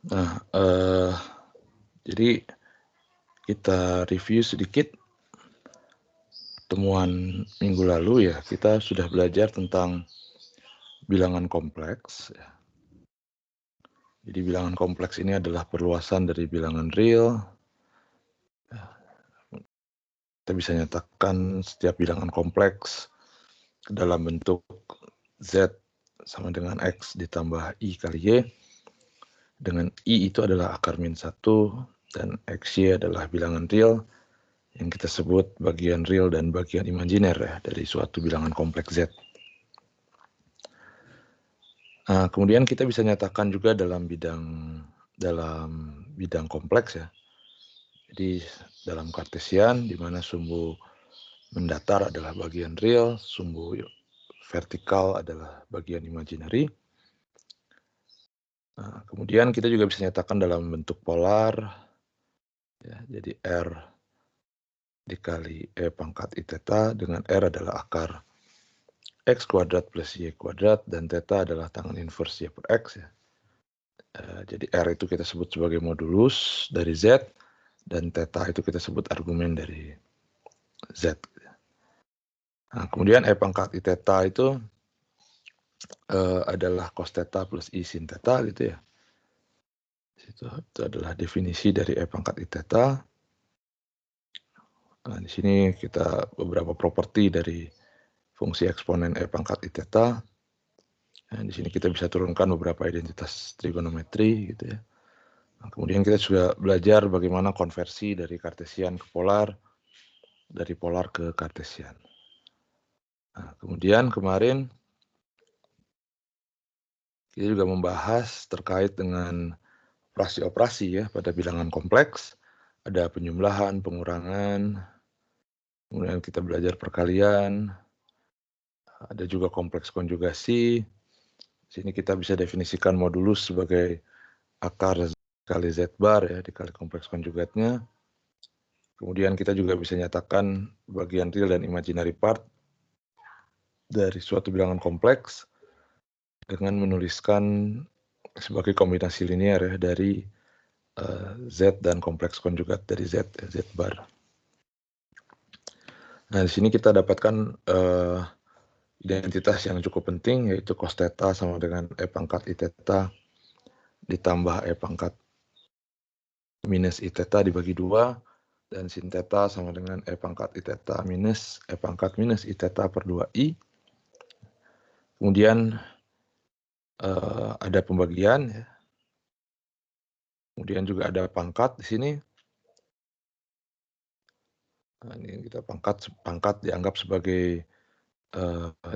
Nah, jadi kita review sedikit temuan minggu lalu ya. Kita sudah belajar tentang bilangan kompleks. Jadi bilangan kompleks ini adalah perluasan dari bilangan real. Kita bisa nyatakan setiap bilangan kompleks dalam bentuk Z sama dengan X ditambah I kali Y. Dengan I itu adalah akar min 1 dan XY adalah bilangan real yang kita sebut bagian real dan bagian imajiner ya dari suatu bilangan kompleks Z. Nah, kemudian kita bisa nyatakan juga dalam bidang kompleks ya. Jadi dalam kartesian di mana sumbu mendatar adalah bagian real, sumbu vertikal adalah bagian imaginary. Nah, kemudian kita juga bisa nyatakan dalam bentuk polar, ya, jadi R dikali E pangkat I theta, dengan R adalah akar X kuadrat plus Y kuadrat, dan theta adalah tangan inverse Y per X. Ya. Jadi R itu kita sebut sebagai modulus dari Z, dan theta itu kita sebut argumen dari Z. Nah, kemudian E pangkat I theta itu adalah cos theta plus I sin theta gitu ya. Itu adalah definisi dari E pangkat I theta. Nah, di sini kita beberapa properti dari fungsi eksponen E pangkat I theta. Nah, di sini kita bisa turunkan beberapa identitas trigonometri gitu ya. Nah, kemudian kita juga belajar bagaimana konversi dari kartesian ke polar, dari polar ke kartesian. Nah, kemudian kemarin kita juga membahas terkait dengan operasi-operasi ya pada bilangan kompleks. Ada penjumlahan, pengurangan, kemudian kita belajar perkalian, ada juga kompleks konjugasi. Di sini kita bisa definisikan modulus sebagai akar kali Z bar ya dikali kompleks konjugatnya. Kemudian kita juga bisa nyatakan bagian real dan imaginary part dari suatu bilangan kompleks dengan menuliskan sebagai kombinasi linear ya dari Z dan kompleks konjugat dari Z bar. Nah, di sini kita dapatkan identitas yang cukup penting yaitu cos theta sama dengan E pangkat I theta ditambah E pangkat minus I theta dibagi 2 dan sin theta sama dengan E pangkat I theta minus E pangkat minus I theta per 2I. Kemudian ada pembagian ya. Kemudian juga ada pangkat di sini. Nah, ini kita pangkat dianggap sebagai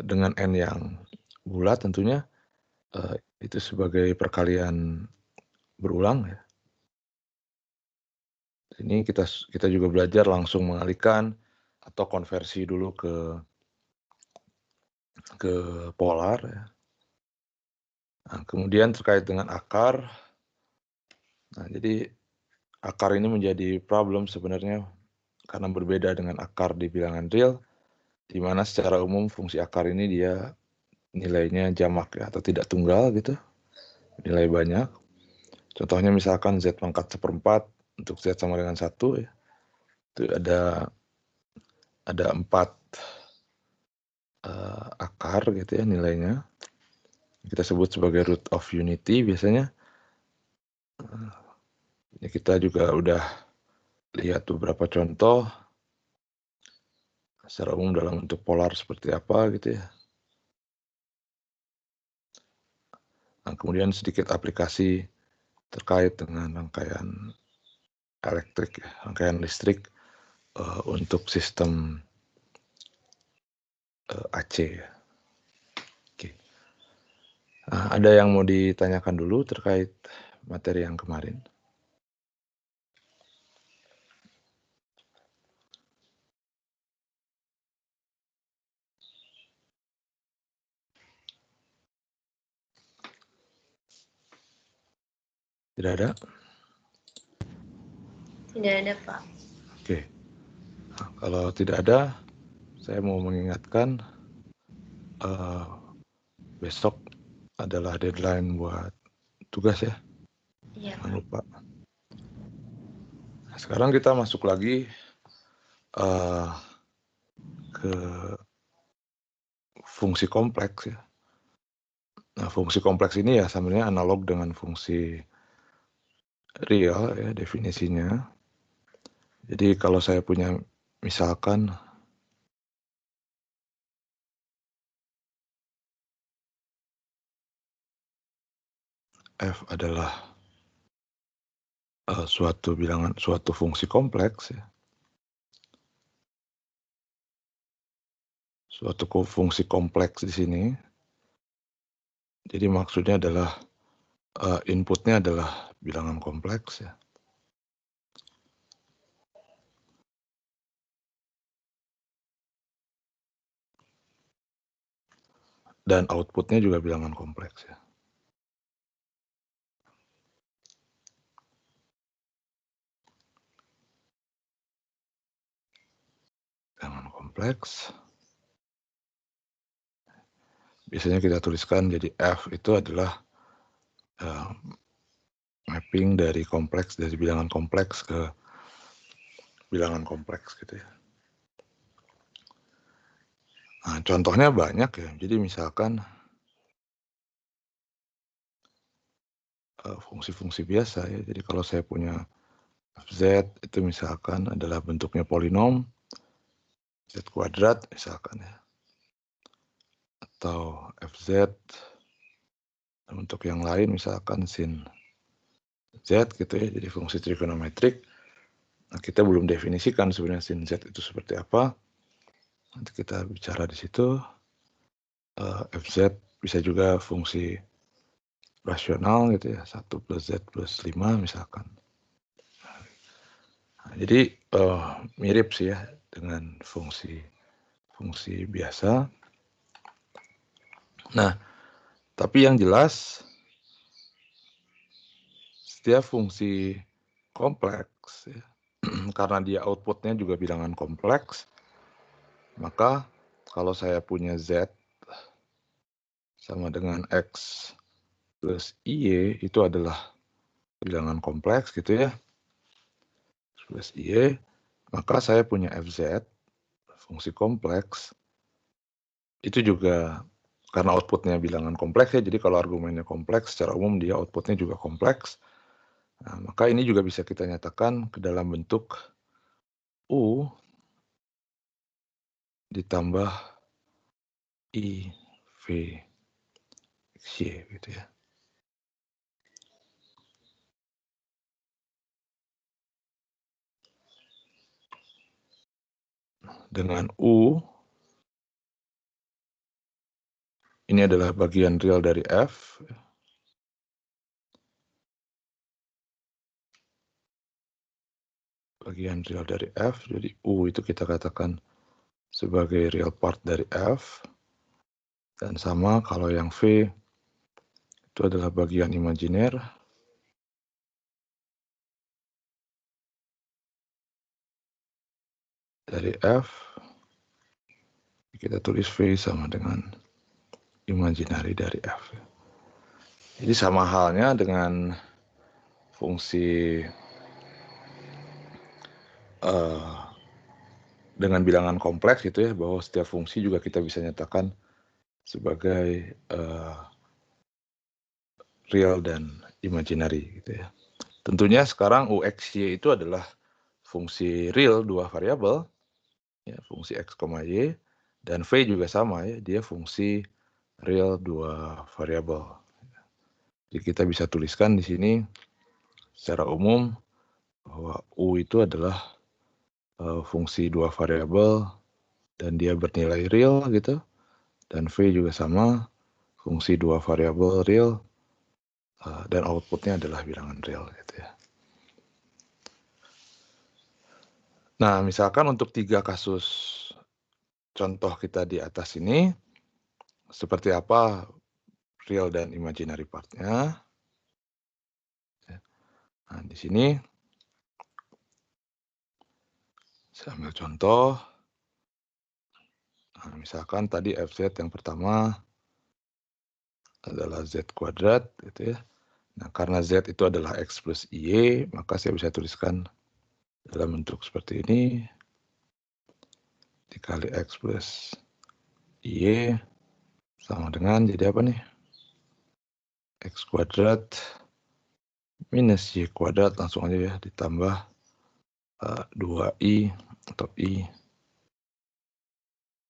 dengan n yang bulat tentunya itu sebagai perkalian berulang ya. Ini kita juga belajar langsung mengalihkan atau konversi dulu ke polar ya. Nah, kemudian terkait dengan akar. Nah, jadi akar ini menjadi problem sebenarnya karena berbeda dengan akar di bilangan real, di mana secara umum fungsi akar ini dia nilainya jamak ya, atau tidak tunggal gitu, nilai banyak. Contohnya misalkan Z pangkat 1/4 untuk Z sama dengan 1 ya, itu ada 4 akar gitu ya nilainya. Kita sebut sebagai root of unity biasanya. Ini kita juga udah lihat beberapa contoh secara umum dalam bentuk polar seperti apa gitu ya. Nah, kemudian sedikit aplikasi terkait dengan rangkaian elektrik, ya, rangkaian listrik untuk sistem AC. Ya. Oke. Nah, ada yang mau ditanyakan dulu terkait materi yang kemarin? Tidak ada? Tidak ada, Pak. Oke. Nah, kalau tidak ada, saya mau mengingatkan besok adalah deadline buat tugas ya. Iya, Jangan Pak. lupa. Nah, sekarang kita masuk lagi ke fungsi kompleks ya. Nah, fungsi kompleks ini ya sebenarnya analog dengan fungsi real ya definisinya. Jadi kalau saya punya misalkan f adalah suatu fungsi kompleks ya. Suatu fungsi kompleks di sini. Jadi maksudnya adalah inputnya adalah bilangan kompleks ya. Dan outputnya juga bilangan kompleks ya. Bilangan kompleks. Biasanya kita tuliskan jadi F itu adalah mapping dari bilangan kompleks ke bilangan kompleks gitu ya. Nah, contohnya banyak ya. Jadi misalkan fungsi-fungsi biasa ya. Jadi kalau saya punya fz itu misalkan adalah bentuknya polinom z kuadrat misalkan ya. Atau fz untuk yang lain misalkan sin z gitu ya. Jadi fungsi trigonometrik. Nah, kita belum definisikan sebenarnya sin z itu seperti apa. Nanti kita bicara di situ. Fz bisa juga fungsi rasional gitu ya, 1 plus Z plus 5 misalkan. Nah, jadi mirip sih ya dengan fungsi biasa. Nah, tapi yang jelas setiap fungsi kompleks ya, karena dia outputnya juga bilangan kompleks, maka kalau saya punya Z sama dengan X plus Y itu adalah bilangan kompleks gitu ya, plus Y, maka saya punya FZ, fungsi kompleks, itu juga karena outputnya bilangan kompleks ya, jadi kalau argumennya kompleks, secara umum dia outputnya juga kompleks. Nah, maka ini juga bisa kita nyatakan ke dalam bentuk U ditambah I, V, X, Y gitu ya. Dengan U, ini adalah bagian real dari F. Bagian real dari F, jadi U itu kita katakan sebagai real part dari F. Dan sama kalau yang V itu adalah bagian imajiner dari F. Kita tulis V sama dengan imaginary dari F. Jadi sama halnya dengan fungsi dengan bilangan kompleks gitu ya, bahwa setiap fungsi juga kita bisa nyatakan sebagai real dan imaginary gitu ya. Tentunya sekarang UXY itu adalah fungsi real dua variabel, ya, fungsi X, Y, dan V juga sama ya, dia fungsi real dua variabel. Jadi kita bisa tuliskan di sini secara umum bahwa U itu adalah fungsi dua variabel dan dia bernilai real gitu, dan V juga sama, fungsi dua variabel real dan outputnya adalah bilangan real gitu ya. Nah, misalkan untuk 3 kasus contoh kita di atas ini, seperti apa real dan imaginary part-nya. Nah, di sini saya ambil contoh. Nah, misalkan tadi FZ yang pertama adalah Z kuadrat gitu ya. Nah, karena Z itu adalah X plus Y, maka saya bisa tuliskan dalam bentuk seperti ini, dikali X plus Y, sama dengan jadi apa nih? X kuadrat minus Y kuadrat, langsung aja ya, ditambah 2I atau I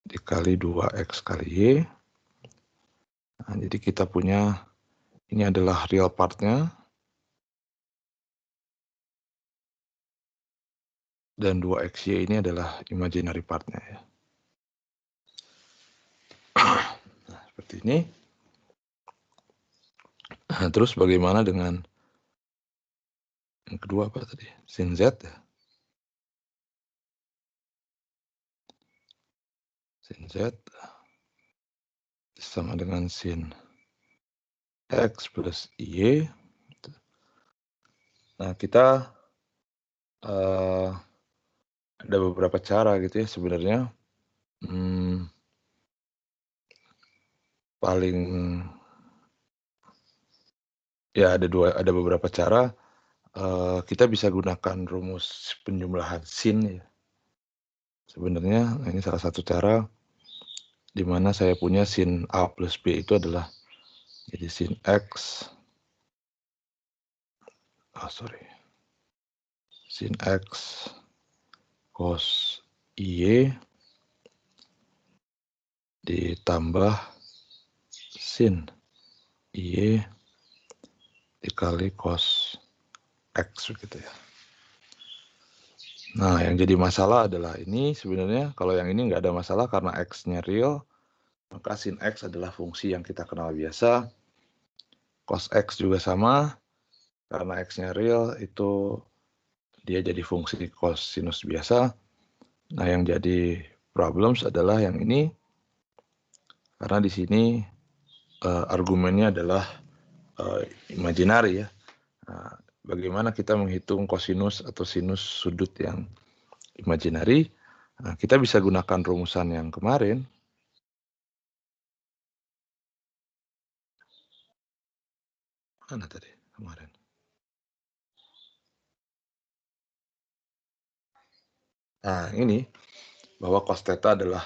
dikali 2X kali Y. Nah, jadi kita punya, ini adalah real part-nya, dan 2XY ini adalah imaginary part-nya ya. Nah, seperti ini. Nah, terus bagaimana dengan yang kedua apa tadi? Sin Z ya. Sin Z sama dengan sin X plus Y. Nah, kita ada beberapa cara gitu ya sebenarnya. Paling ya ada beberapa cara. Kita bisa gunakan rumus penjumlahan sin ya. Sebenarnya ini salah satu cara di mana saya punya sin A plus B itu adalah jadi sin X, sin X cos Y ditambah sin Y dikali cos X gitu ya. Nah, yang jadi masalah adalah ini sebenarnya, kalau yang ini nggak ada masalah karena X-nya real, maka sin X adalah fungsi yang kita kenal biasa. Cos X juga sama, karena X-nya real itu dia jadi fungsi cosinus biasa. Nah, yang jadi problems adalah yang ini, karena di sini argumennya adalah imaginary ya. Nah, bagaimana kita menghitung kosinus atau sinus sudut yang imaginary? Nah, kita bisa gunakan rumusan yang kemarin. Mana tadi kemarin? Nah, ini bahwa cos theta adalah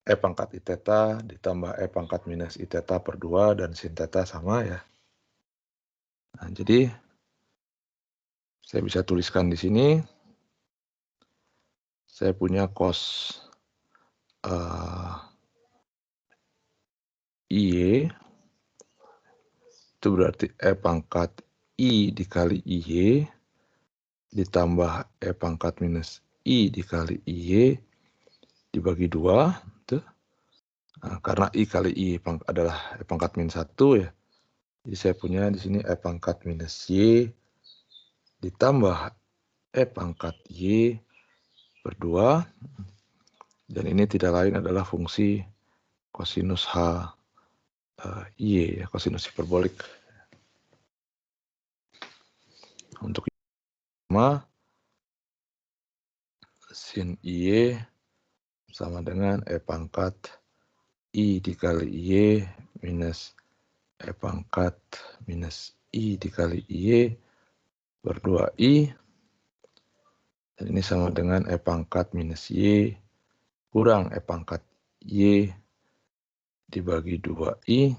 E pangkat I theta ditambah E pangkat minus I theta per 2 dan sin theta sama ya. Nah, jadi saya bisa tuliskan di sini. Saya punya cos IY itu berarti E pangkat I dikali IY ditambah E pangkat minus I dikali IY dibagi 2. Tuh. Nah, karena I kali I adalah E pangkat min 1 ya. Jadi saya punya di sini E pangkat minus Y ditambah E pangkat Y per 2. Dan ini tidak lain adalah fungsi kosinus H Y ya, kosinus hiperbolik. Untuk sama sin Y sama dengan E pangkat I dikali Y minus E pangkat minus I dikali Y per 2I. Dan ini sama dengan E pangkat minus Y kurang E pangkat Y dibagi 2I.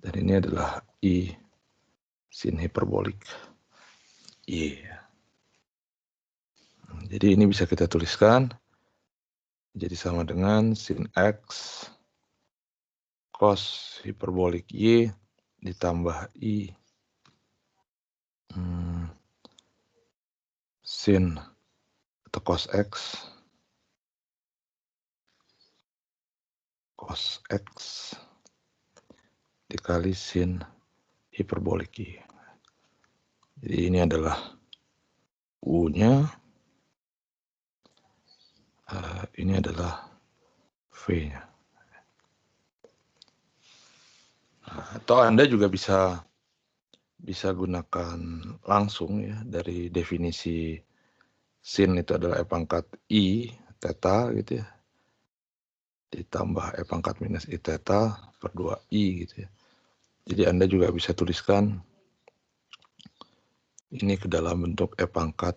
Dan ini adalah I sin hiperbolik Y. Jadi ini bisa kita tuliskan jadi sama dengan sin X cos hiperbolik Y ditambah I sin atau cos X dikali sin hiperbolik Y. Jadi ini adalah U-nya, ini adalah V-nya. Nah, atau Anda juga bisa gunakan langsung ya dari definisi sin itu adalah E pangkat I theta gitu ya, ditambah E pangkat minus I theta per 2I gitu ya. Jadi Anda juga bisa tuliskan ini ke dalam bentuk E pangkat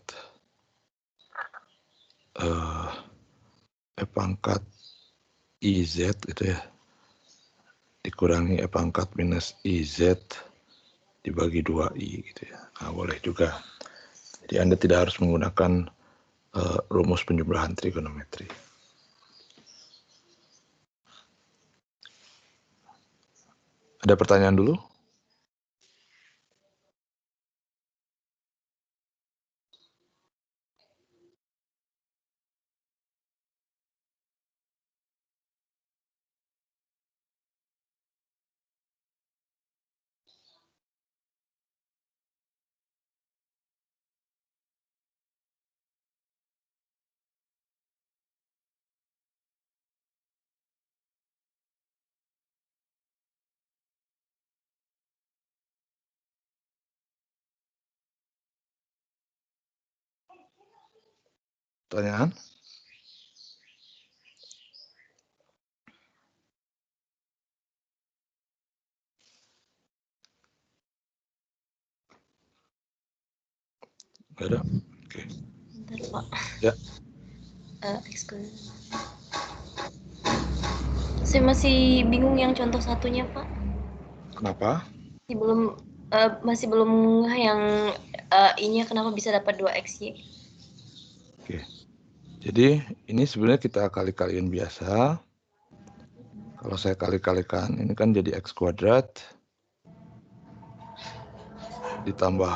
IZ gitu ya, dikurangi E pangkat minus IZ dibagi 2I gitu ya. Nah, boleh juga. Jadi Anda tidak harus menggunakan rumus penjumlahan trigonometri. Ada pertanyaan dulu? Pertanyaan? Nggak ada? Oke. Bentar, Pak. Ya. Saya masih bingung yang contoh satunya, Pak. Kenapa? Masih belum yang I-nya kenapa bisa dapat 2XY. Oke. Jadi ini sebenarnya kita kali-kaliin biasa. Kalau saya kali-kalikan, ini kan jadi X kuadrat ditambah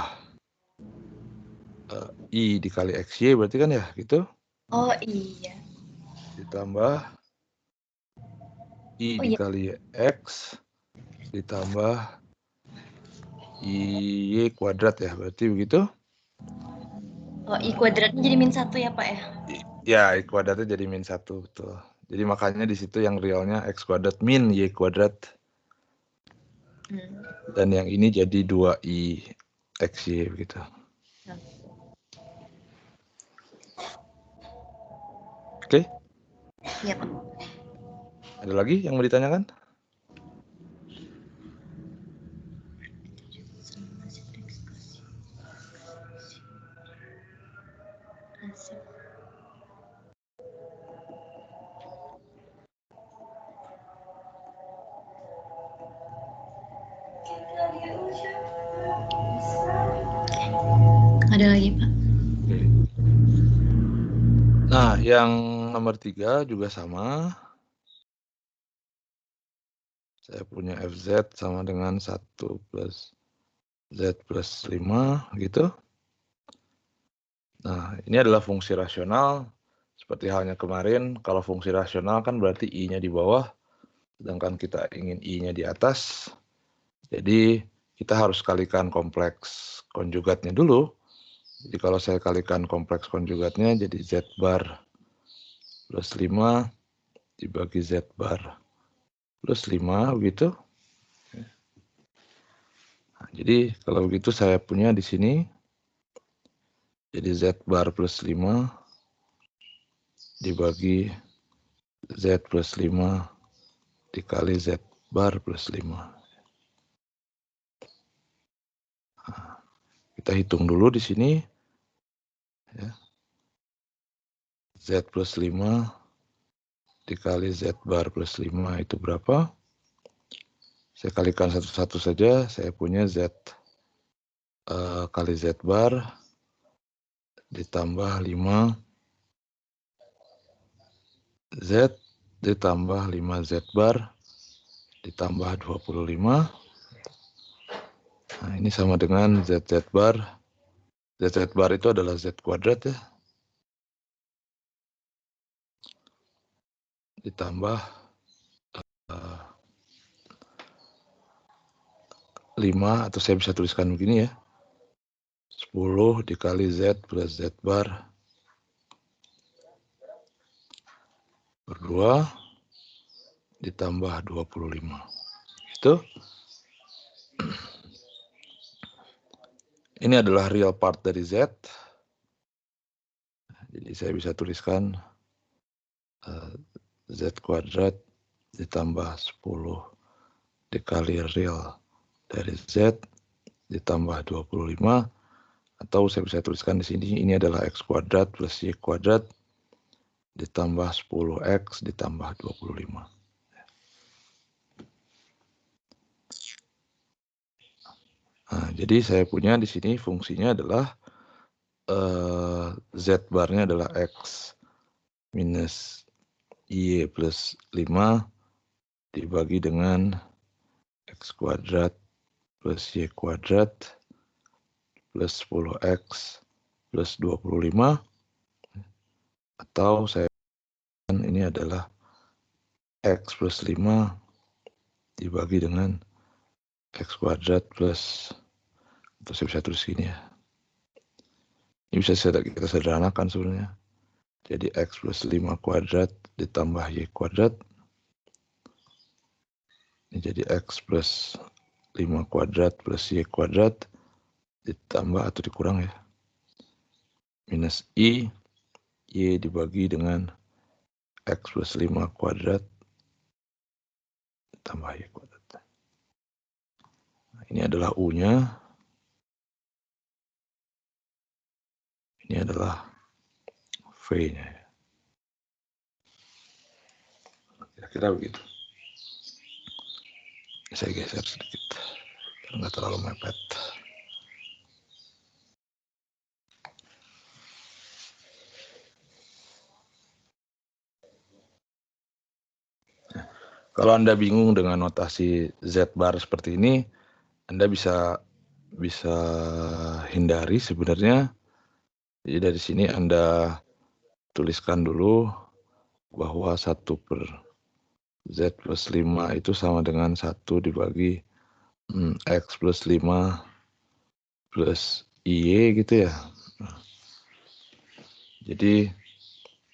I dikali XY berarti kan ya gitu. Oh iya. Ditambah I dikali X ditambah Y kuadrat ya, berarti begitu? Oh, I kuadratnya jadi min 1 ya, Pak ya? Ya, I kuadratnya jadi min 1, betul. Jadi makanya di situ yang realnya X kuadrat min Y kuadrat. Dan yang ini jadi 2I XY begitu. Oke? Iya, Pak. Ada lagi yang mau ditanyakan? Ada lagi, Pak? Oke. Nah, yang nomor 3 juga sama. Saya punya FZ sama dengan 1 plus Z plus 5 gitu. Nah, ini adalah fungsi rasional. Seperti halnya kemarin, kalau fungsi rasional kan berarti I-nya di bawah, sedangkan kita ingin I-nya di atas. Jadi kita harus kalikan kompleks konjugatnya dulu. Jadi kalau saya kalikan kompleks konjugatnya jadi Z bar plus 5 dibagi Z bar plus 5 begitu. Nah, jadi kalau begitu saya punya di sini jadi Z bar plus 5 dibagi Z plus 5 dikali Z bar plus 5. Nah, kita hitung dulu di sini. Ya. Z plus 5 dikali Z bar plus 5 itu berapa? Saya kalikan satu-satu saja, saya punya Z kali Z bar ditambah 5 Z ditambah 5 Z bar ditambah 25. Nah, ini sama dengan ZZ bar. ZZ bar itu adalah Z kuadrat ya. Ditambah 5, atau saya bisa tuliskan begini ya. 10 dikali Z plus Z bar per 2 ditambah 25. Itu. Ini adalah real part dari Z. Jadi saya bisa tuliskan Z kuadrat ditambah 10 dikali real dari Z ditambah 25 Atau saya bisa tuliskan di sini, ini adalah x kuadrat plus y kuadrat ditambah 10x ditambah 25. Nah, jadi saya punya di sini fungsinya adalah z barnya adalah x minus y plus 5 dibagi dengan x kuadrat plus y kuadrat plus 10x plus 25, atau saya ini adalah x plus 5 dibagi dengan x kuadrat plus, atau saya bisa tulis gini ya. Ini bisa kita sederhanakan sebenarnya. Jadi x plus 5 kuadrat ditambah y kuadrat. Ini jadi x plus 5 kuadrat plus y kuadrat ditambah atau dikurang ya. Minus y dibagi dengan x plus 5 kuadrat ditambah y kuadrat. Nah, ini adalah u-nya. Ini adalah v-nya ya. Kira-kira begitu. Saya geser sedikit, biar nggak terlalu mepet. Kalau Anda bingung dengan notasi Z bar seperti ini, Anda bisa hindari sebenarnya. Jadi dari sini Anda tuliskan dulu bahwa 1 per Z plus 5 itu sama dengan 1 dibagi X plus 5 plus Y gitu ya. Jadi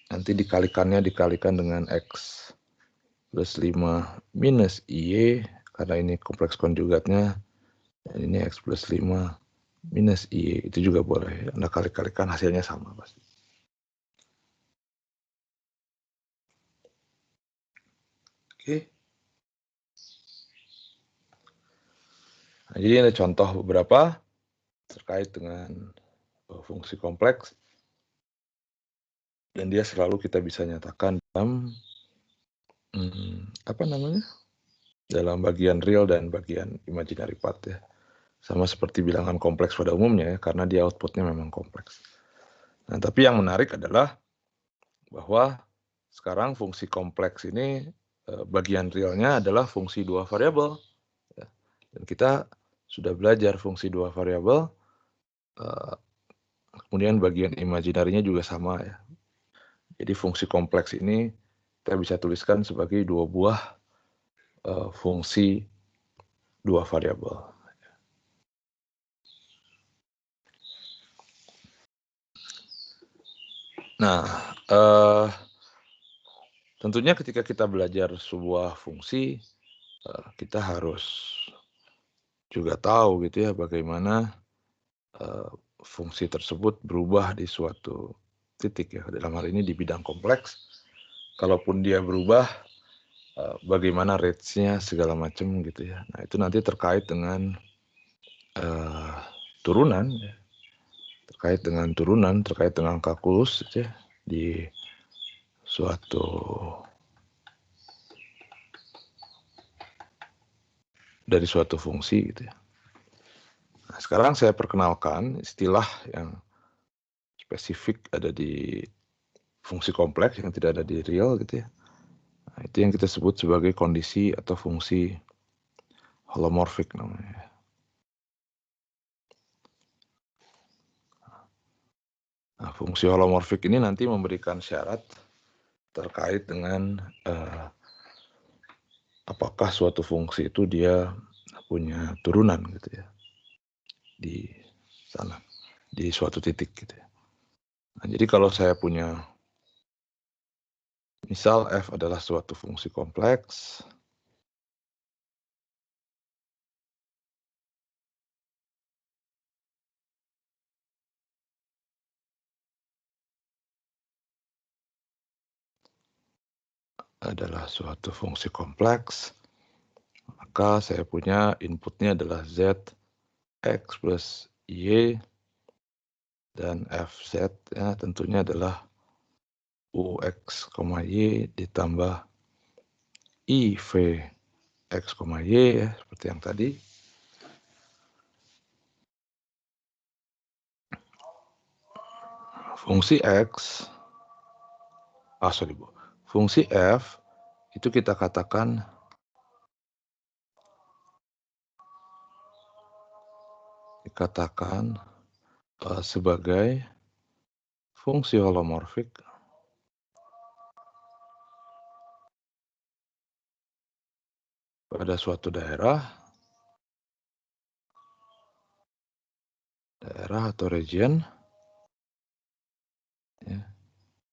nanti dikalikan dengan X plus 5 minus Y, karena ini kompleks konjugatnya, dan ini X plus 5 minus Y, itu juga boleh. Anda kali-kalikan hasilnya sama pasti. Oke. Nah, jadi ada contoh beberapa terkait dengan fungsi kompleks, dan dia selalu kita bisa nyatakan dalam dalam bagian real dan bagian imaginary part ya. Sama seperti bilangan kompleks pada umumnya ya, karena dia outputnya memang kompleks. Nah, tapi yang menarik adalah bahwa sekarang fungsi kompleks ini bagian realnya adalah fungsi 2 variabel. Ya. Dan kita sudah belajar fungsi 2 variabel, kemudian bagian imaginarinya juga sama ya. Jadi fungsi kompleks ini kita bisa tuliskan sebagai 2 buah fungsi 2 variabel. Nah, tentunya ketika kita belajar sebuah fungsi, kita harus juga tahu gitu ya bagaimana fungsi tersebut berubah di suatu titik ya. Dalam hal ini di bidang kompleks, kalaupun dia berubah, bagaimana range-nya segala macam gitu ya. Nah, itu nanti terkait dengan turunan ya. Terkait dengan kalkulus ya, di suatu dari suatu fungsi gitu ya. Nah, sekarang saya perkenalkan istilah yang spesifik ada di fungsi kompleks yang tidak ada di real gitu ya. Nah, itu yang kita sebut sebagai kondisi atau fungsi holomorfik namanya. Nah, fungsi holomorfik ini nanti memberikan syarat terkait dengan apakah suatu fungsi itu dia punya turunan gitu ya di sana, di suatu titik gitu ya. Nah, jadi kalau saya punya misal f adalah suatu fungsi kompleks, maka saya punya inputnya adalah z x plus y dan fz ya tentunya adalah ux, y ditambah iv x, y ya seperti yang tadi. Fungsi x, fungsi f itu kita katakan sebagai fungsi holomorfik pada suatu daerah atau region ya,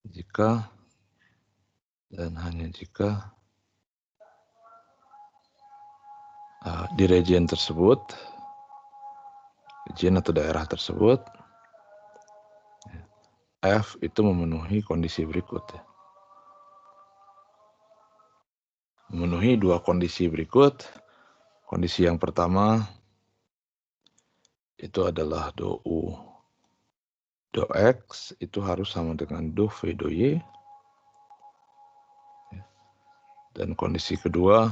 jika dan hanya jika di region tersebut, region atau daerah tersebut, F itu memenuhi kondisi berikut. Ya. Memenuhi dua kondisi berikut. Kondisi yang pertama itu adalah do U, do X itu harus sama dengan do V, do Y. Dan kondisi kedua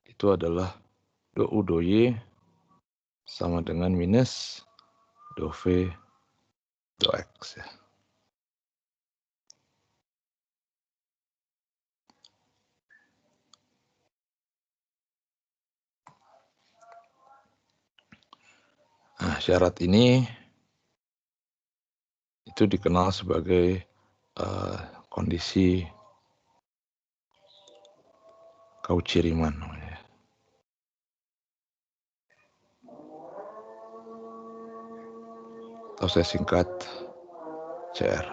itu adalah do U, do Y sama dengan minus do V, do X. Ya. Nah, syarat ini itu dikenal sebagai kondisi Cauchy-Riemann namanya. Atau saya singkat CR.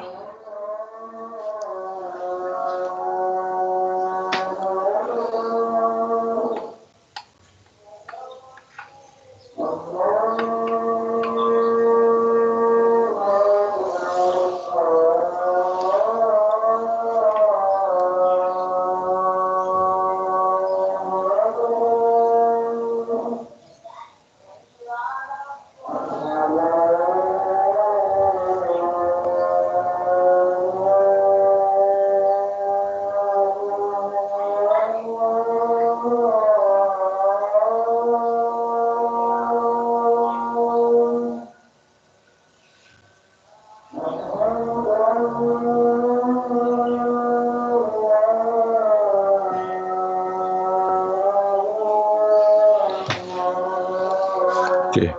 Oke.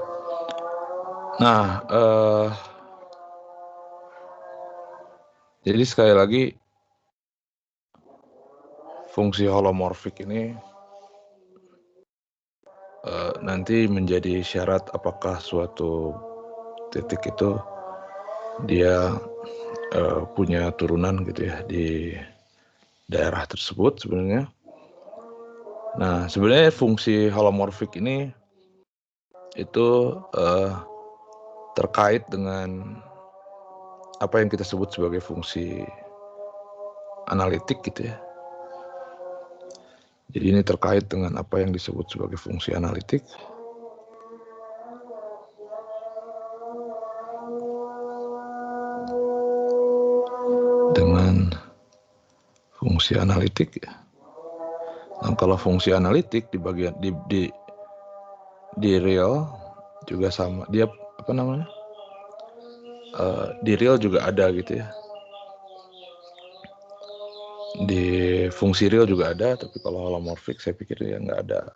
Nah, jadi sekali lagi fungsi holomorfik ini nanti menjadi syarat apakah suatu titik itu dia punya turunan gitu ya di daerah tersebut sebenarnya. Nah, sebenarnya fungsi holomorfik ini itu terkait dengan apa yang kita sebut sebagai fungsi analitik gitu ya. Jadi ini terkait dengan apa yang disebut sebagai fungsi analitik. Dengan fungsi analitik ya. Nah, kalau fungsi analitik di bagian di real juga sama. Dia apa namanya? Di real juga ada gitu ya. Di fungsi real juga ada, tapi kalau holomorfik saya pikir ya nggak ada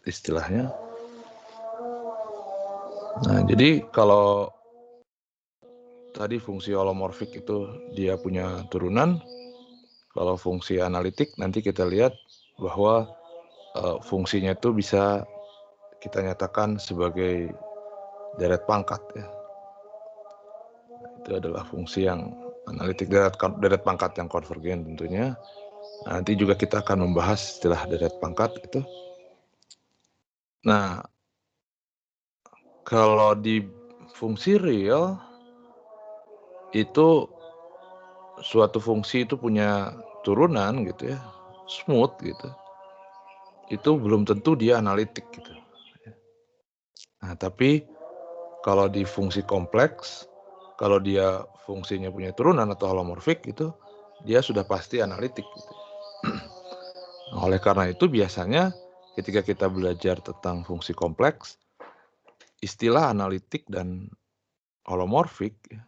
istilahnya. Nah, jadi kalau tadi fungsi holomorfik itu dia punya turunan, kalau fungsi analitik nanti kita lihat bahwa fungsinya itu bisa kita nyatakan sebagai deret pangkat ya. Itu adalah fungsi yang analitik deret pangkat yang konvergen tentunya. Nanti juga kita akan membahas istilah deret pangkat itu. Nah, kalau di fungsi real itu suatu fungsi itu punya turunan gitu ya, smooth gitu. Itu belum tentu dia analitik gitu. Nah, tapi Kalau di fungsi kompleks, kalau dia fungsinya punya turunan atau holomorfik itu dia sudah pasti analitik gitu. Nah, oleh karena itu biasanya ketika kita belajar tentang fungsi kompleks, istilah analitik dan holomorfik ya,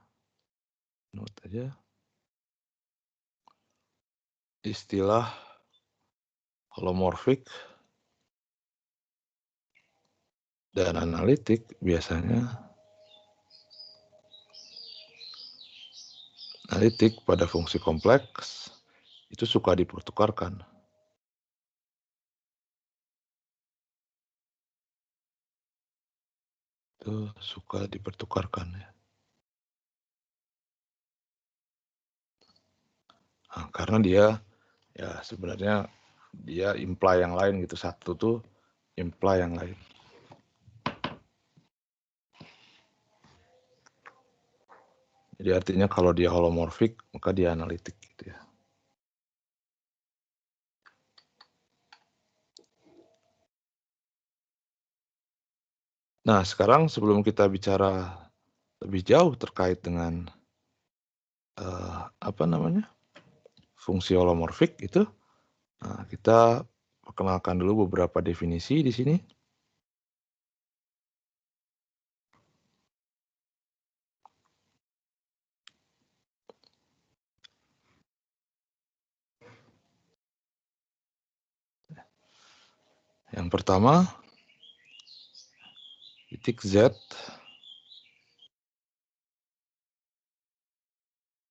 note aja, istilah holomorfik dan analitik biasanya analitik pada fungsi kompleks itu suka dipertukarkan. Itu suka dipertukarkan ya. Nah, karena dia ya sebenarnya dia imply yang lain gitu. Satu tuh imply yang lain. Jadi artinya kalau dia holomorfik maka dia analitik gitu ya. Nah, sekarang sebelum kita bicara lebih jauh terkait dengan fungsi holomorfik itu, nah, kita perkenalkan dulu beberapa definisi di sini. Yang pertama, titik Z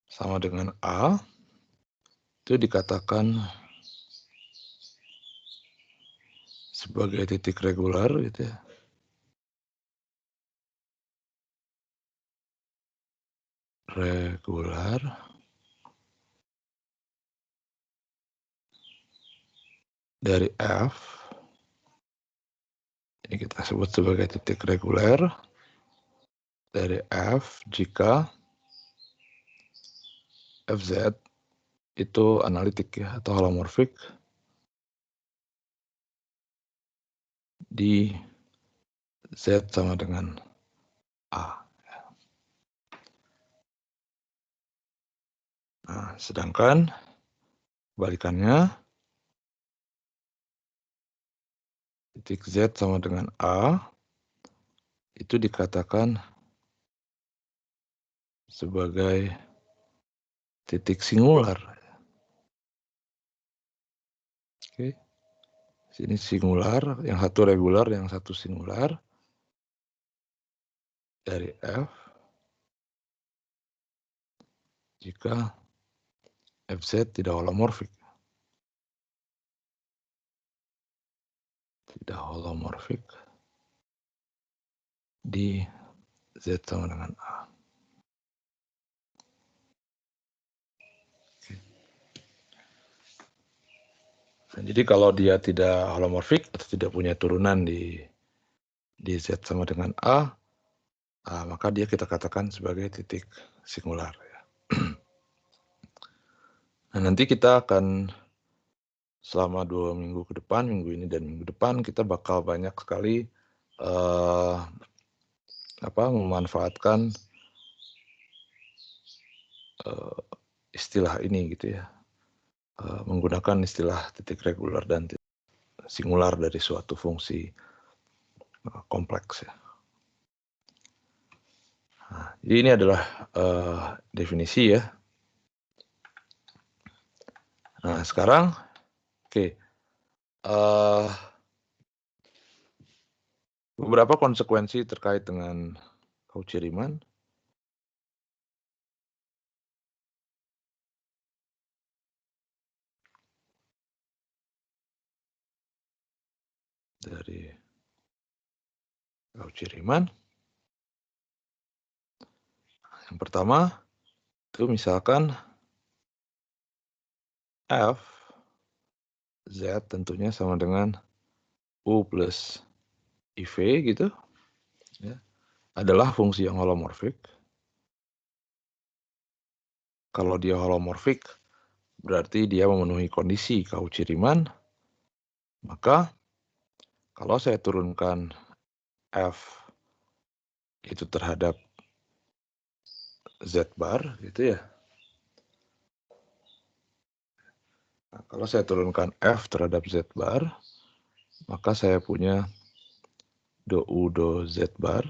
sama dengan A itu dikatakan sebagai titik regular gitu ya. Regular dari F. Ini kita sebut sebagai titik reguler dari F jika FZ itu analitik ya atau holomorfik di Z sama dengan A. Nah, sedangkan kebalikannya titik Z sama dengan A itu dikatakan sebagai titik singular. Oke. Sini singular, yang satu regular, yang satu singular dari F jika FZ tidak holomorfik. Tidak holomorfik di Z sama dengan A. Nah, jadi kalau dia tidak holomorfik atau tidak punya turunan di Z sama dengan A, maka dia kita katakan sebagai titik singular. Ya. Nah, nanti kita akan selama 2 minggu ke depan, minggu ini dan minggu depan kita bakal banyak sekali memanfaatkan istilah ini gitu ya, menggunakan istilah titik regular dan titik singular dari suatu fungsi kompleks ya. Nah, jadi ini adalah definisi ya. Nah sekarang, oke, beberapa konsekuensi terkait dengan Cauchy-Riemann. Dari Cauchy-Riemann. Yang pertama, itu misalkan F, Z tentunya sama dengan U plus IV gitu, ya, adalah fungsi yang holomorfik. Kalau dia holomorfik, berarti dia memenuhi kondisi Cauchy-Riemann. Maka kalau saya turunkan F itu terhadap Z bar gitu ya. Nah, kalau saya turunkan F terhadap Z bar, maka saya punya do U do Z bar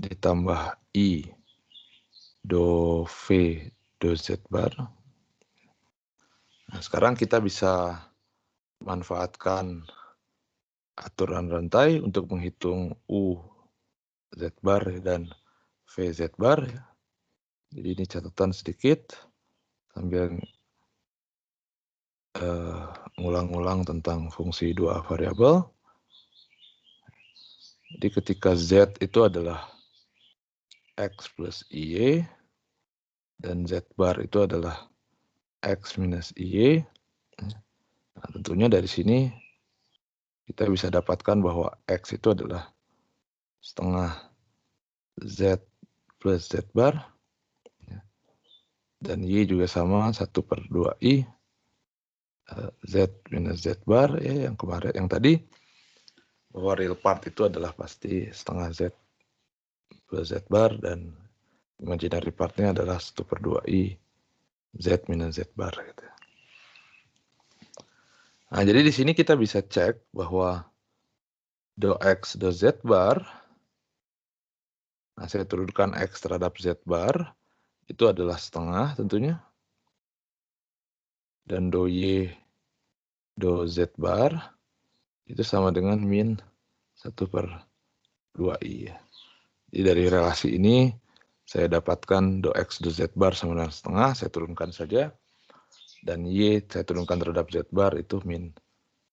ditambah I do V do Z bar. Nah, sekarang kita bisa manfaatkan aturan rantai untuk menghitung U Z bar dan V Z bar. Jadi ini catatan sedikit sambil ngulang-ngulang tentang fungsi dua variabel. Jadi ketika Z itu adalah X plus IY dan Z bar itu adalah X minus IY. Nah, tentunya dari sini kita bisa dapatkan bahwa X itu adalah setengah Z plus Z bar. Dan Y juga sama 1/2I Z minus Z bar ya, yang kemarin yang tadi bahwa real part itu adalah pasti setengah Z plus Z bar dan imaginary partnya adalah 1/2I Z minus Z bar gitu. Nah, jadi di sini kita bisa cek bahwa do X do Z bar, nah saya turunkan X terhadap Z bar, itu adalah setengah tentunya. Dan do Y do Z bar itu sama dengan min 1/2I. Jadi dari relasi ini saya dapatkan do X do Z bar sama dengan setengah, saya turunkan saja. Dan Y saya turunkan terhadap Z bar itu min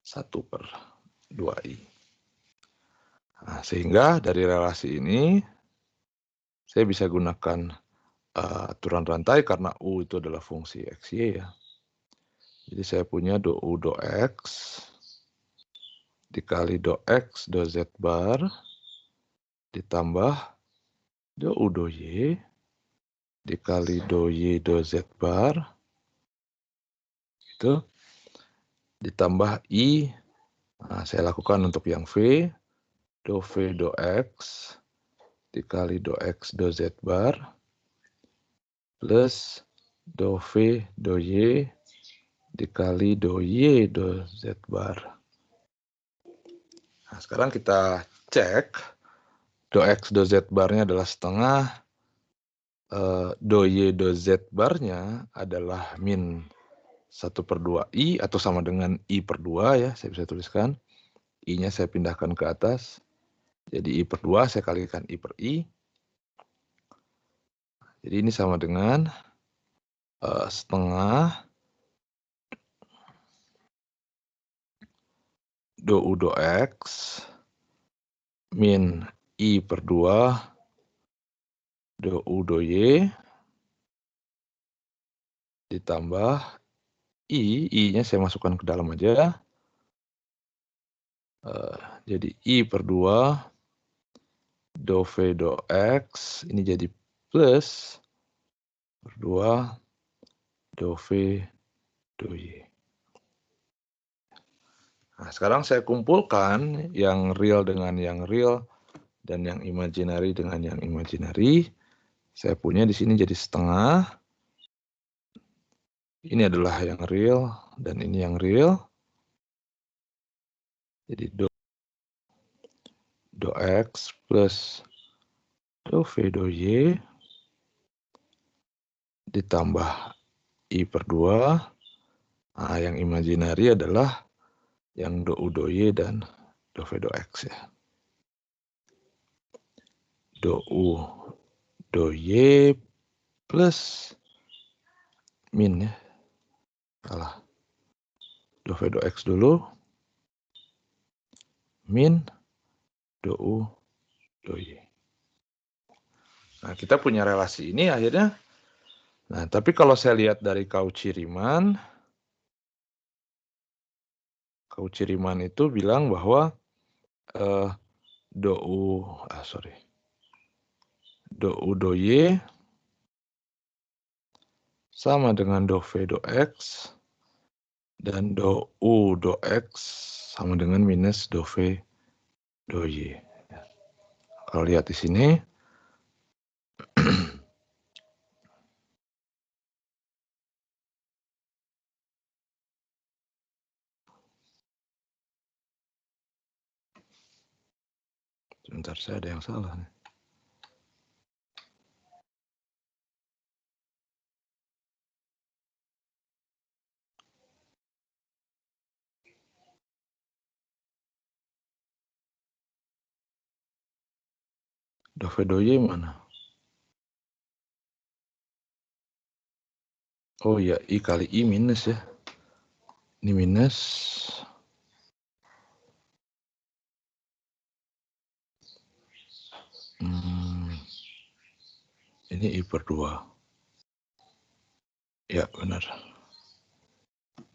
1/2I. Nah, sehingga dari relasi ini saya bisa gunakan aturan rantai karena U itu adalah fungsi XY ya. Jadi saya punya do U do X dikali do X do Z bar ditambah do U do Y dikali do Y do Z bar itu ditambah I. Nah, saya lakukan untuk yang V do V do X dikali do X do Z bar plus do V do Y dikali do Y do Z bar. Nah, sekarang kita cek do X do Z barnya adalah setengah, do Y do Z barnya adalah min 1/2I atau sama dengan I/2 ya, saya bisa tuliskan. I-nya saya pindahkan ke atas, jadi I/2 saya kalikan I/I. Jadi ini sama dengan setengah do U do X min I/2 do U do Y ditambah I-nya saya masukkan ke dalam aja. Jadi I/2 do V do X, ini jadi plus per 2 do V do Y. Nah, sekarang saya kumpulkan yang real dengan yang real dan yang imaginary dengan yang imaginary. Saya punya di sini jadi setengah. Ini adalah yang real dan ini yang real. Jadi do X plus do V do Y ditambah I/2. Nah, yang imaginary adalah yang do U do Y dan do V do X ya. Do U do Y plus min ya. Salah. Do V do X dulu. Min do U do Y. Nah, kita punya relasi ini akhirnya. Nah, tapi kalau saya lihat dari Cauchy-Riemann itu bilang bahwa do U do Y sama dengan do V do X dan do U do X sama dengan minus do V do Y. Kalau lihat di sini, sebentar, saya ada yang salah nih. Dove doye mana? Oh ya, I kali I minus ya. Ini minus. Ini I per 2. Ya, benar.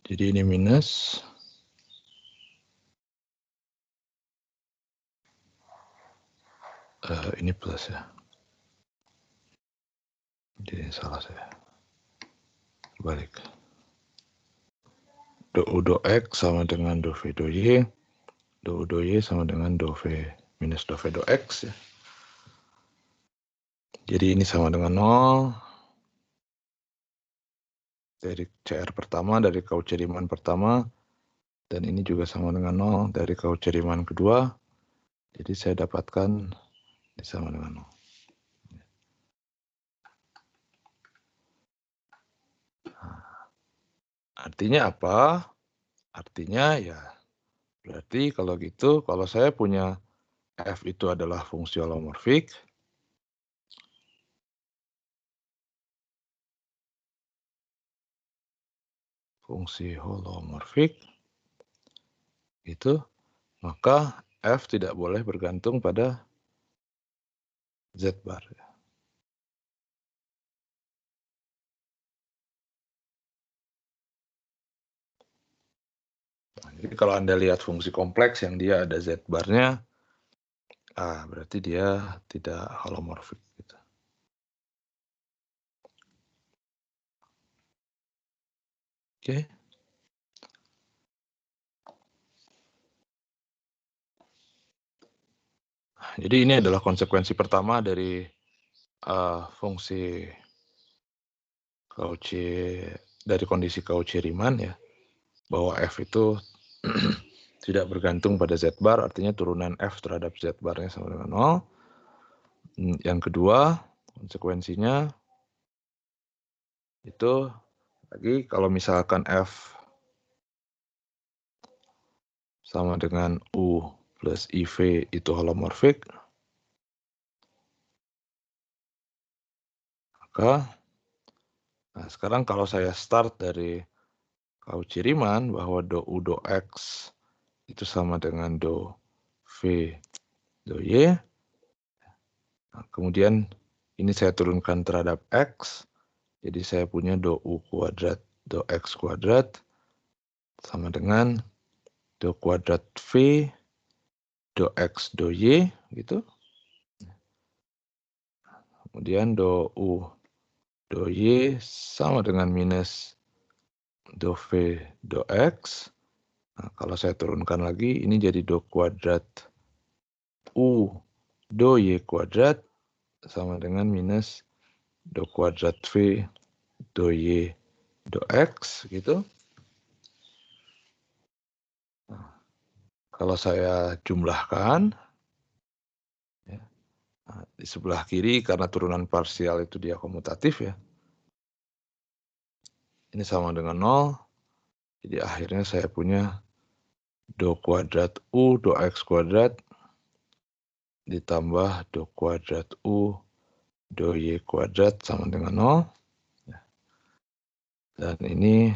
Jadi ini minus. Ini plus ya. Jadi salah saya. Balik. Do U do X sama dengan do V do Y. Do U do Y sama dengan do V minus do V do X ya. Jadi ini sama dengan 0. Dari CR pertama, dari Cauchy Riemann pertama. Dan ini juga sama dengan 0 dari Cauchy Riemann kedua. Jadi saya dapatkan ini sama dengan 0. Artinya apa? Artinya ya berarti kalau gitu, kalau saya punya F itu adalah fungsi holomorfik, itu maka F tidak boleh bergantung pada Z bar. Jadi kalau Anda lihat fungsi kompleks yang dia ada Z barnya, berarti dia tidak holomorfik. Gitu. Oke. Jadi ini adalah konsekuensi pertama dari fungsi Cauchy, dari kondisi Cauchy Riemann ya, bahwa F itu tidak bergantung pada Z bar, artinya turunan F terhadap Z barnya sama dengan 0. Yang kedua, konsekuensinya itu lagi kalau misalkan F sama dengan U plus IV itu holomorfik, maka sekarang kalau saya start dari Cauchy Riemann bahwa do U do X itu sama dengan do V do Y. Kemudian ini saya turunkan terhadap X. Jadi saya punya do U kuadrat do X kuadrat sama dengan do kuadrat V do X do Y gitu. Kemudian do U do Y sama dengan minus do V do X. Nah, kalau saya turunkan lagi, ini jadi do kuadrat U do Y kuadrat sama dengan minus do kuadrat V do Y do X gitu. Nah, kalau saya jumlahkan, ya, di sebelah kiri karena turunan parsial itu dia komutatif ya. Ini sama dengan 0. Jadi akhirnya saya punya do kuadrat U do X kuadrat ditambah do kuadrat U do Y kuadrat sama dengan 0. Dan ini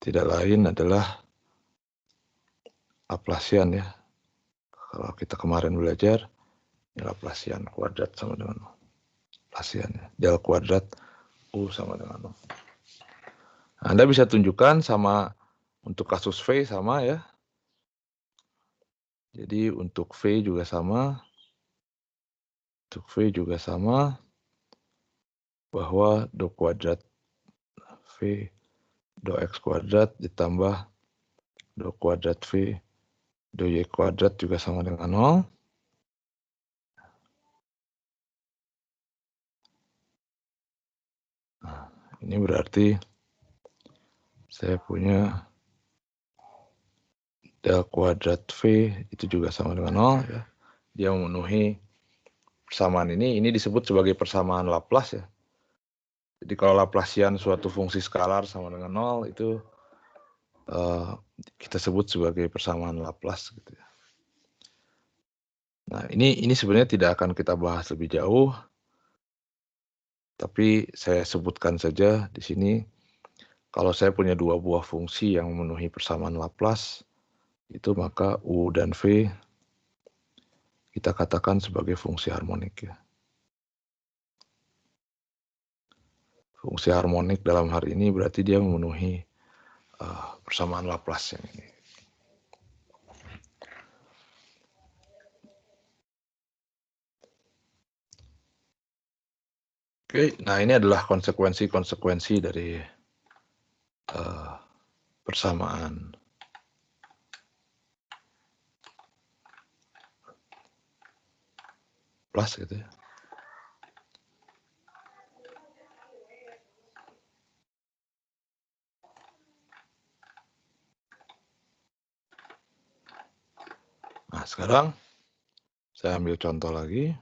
tidak lain adalah Laplacian ya. Kalau kita kemarin belajar, ini Laplacian kuadrat sama dengan 0. Laplacian ya. Del kuadrat U sama dengan 0. Anda bisa tunjukkan sama untuk kasus V sama ya. Jadi untuk V juga sama. Untuk V juga sama. Bahwa do kuadrat V do X kuadrat ditambah do kuadrat V do Y kuadrat juga sama dengan 0. Nah, ini berarti saya punya del kuadrat V itu juga sama dengan 0 ya. Dia memenuhi persamaan ini disebut sebagai persamaan Laplace ya. Jadi kalau Laplacian suatu fungsi skalar sama dengan 0 itu kita sebut sebagai persamaan Laplace gitu ya. Nah, ini sebenarnya tidak akan kita bahas lebih jauh, tapi saya sebutkan saja di sini kalau saya punya dua buah fungsi yang memenuhi persamaan Laplace, itu maka U dan V kita katakan sebagai fungsi harmonik ya. Fungsi harmonik dalam hal ini berarti dia memenuhi persamaan Laplace yang ini. Oke, nah ini adalah konsekuensi dari persamaan plus gitu ya. Nah, sekarang saya ambil contoh lagi.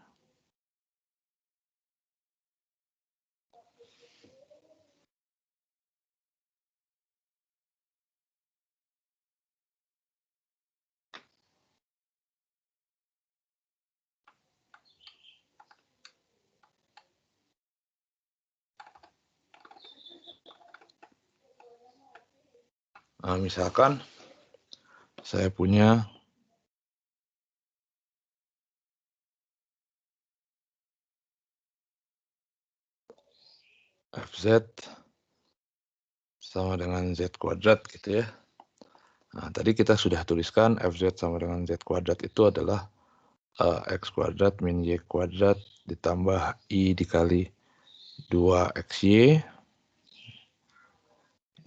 Nah, misalkan saya punya Fz sama dengan Z kuadrat gitu ya. Nah, tadi kita sudah tuliskan Fz sama dengan Z kuadrat itu adalah X kuadrat min Y kuadrat ditambah I dikali 2XY.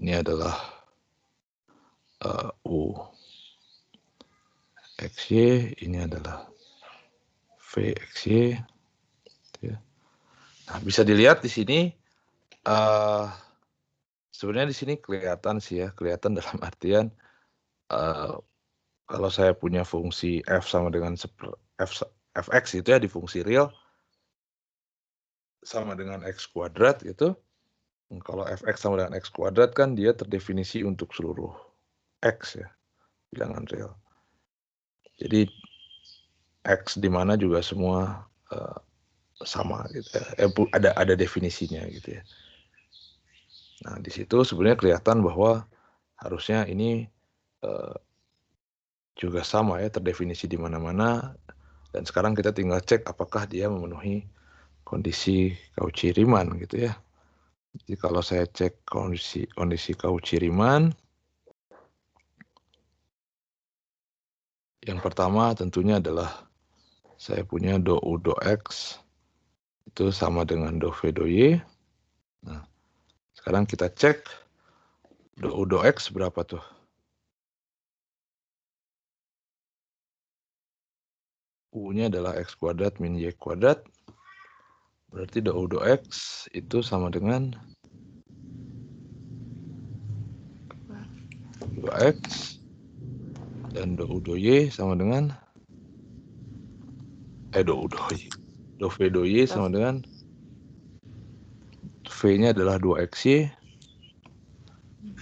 Ini adalah U XY, ini adalah V XY. Ya. Nah, bisa dilihat di sini sebenarnya di sini kelihatan sih ya, kelihatan dalam artian kalau saya punya fungsi f sama dengan fx itu ya di fungsi real sama dengan x kuadrat gitu. Kalau fx sama dengan x kuadrat kan dia terdefinisi untuk seluruh x ya, bilangan real. Jadi x di mana juga semua sama gitu ya. Ada definisinya gitu ya. Nah, di situ sebenarnya kelihatan bahwa harusnya ini juga sama ya, terdefinisi di mana-mana. Dan sekarang kita tinggal cek apakah dia memenuhi kondisi Cauchy-Riemann gitu ya. Jadi kalau saya cek kondisi Cauchy-Riemann, yang pertama tentunya adalah saya punya do U do X itu sama dengan do V do Y. Nah, sekarang kita cek do U do X berapa tuh? U-nya adalah X kuadrat min Y kuadrat. Berarti do U do X itu sama dengan 2X dan do U do Y sama dengan do U do Y. Do V do Y sama dengan V-nya adalah 2XY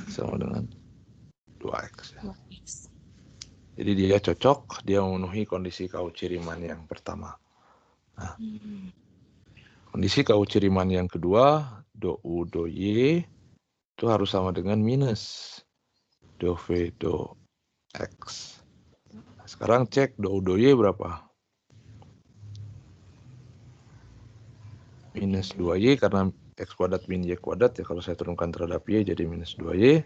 sama dengan 2X. Jadi dia cocok, dia memenuhi kondisi Cauchy-Riemann yang pertama. Nah, kondisi Cauchy-Riemann yang kedua, do U do Y itu harus sama dengan minus do V do X. Nah, sekarang cek do U do Y berapa? Minus 2Y karena X kuadrat min Y kuadrat ya, kalau saya turunkan terhadap Y jadi minus 2Y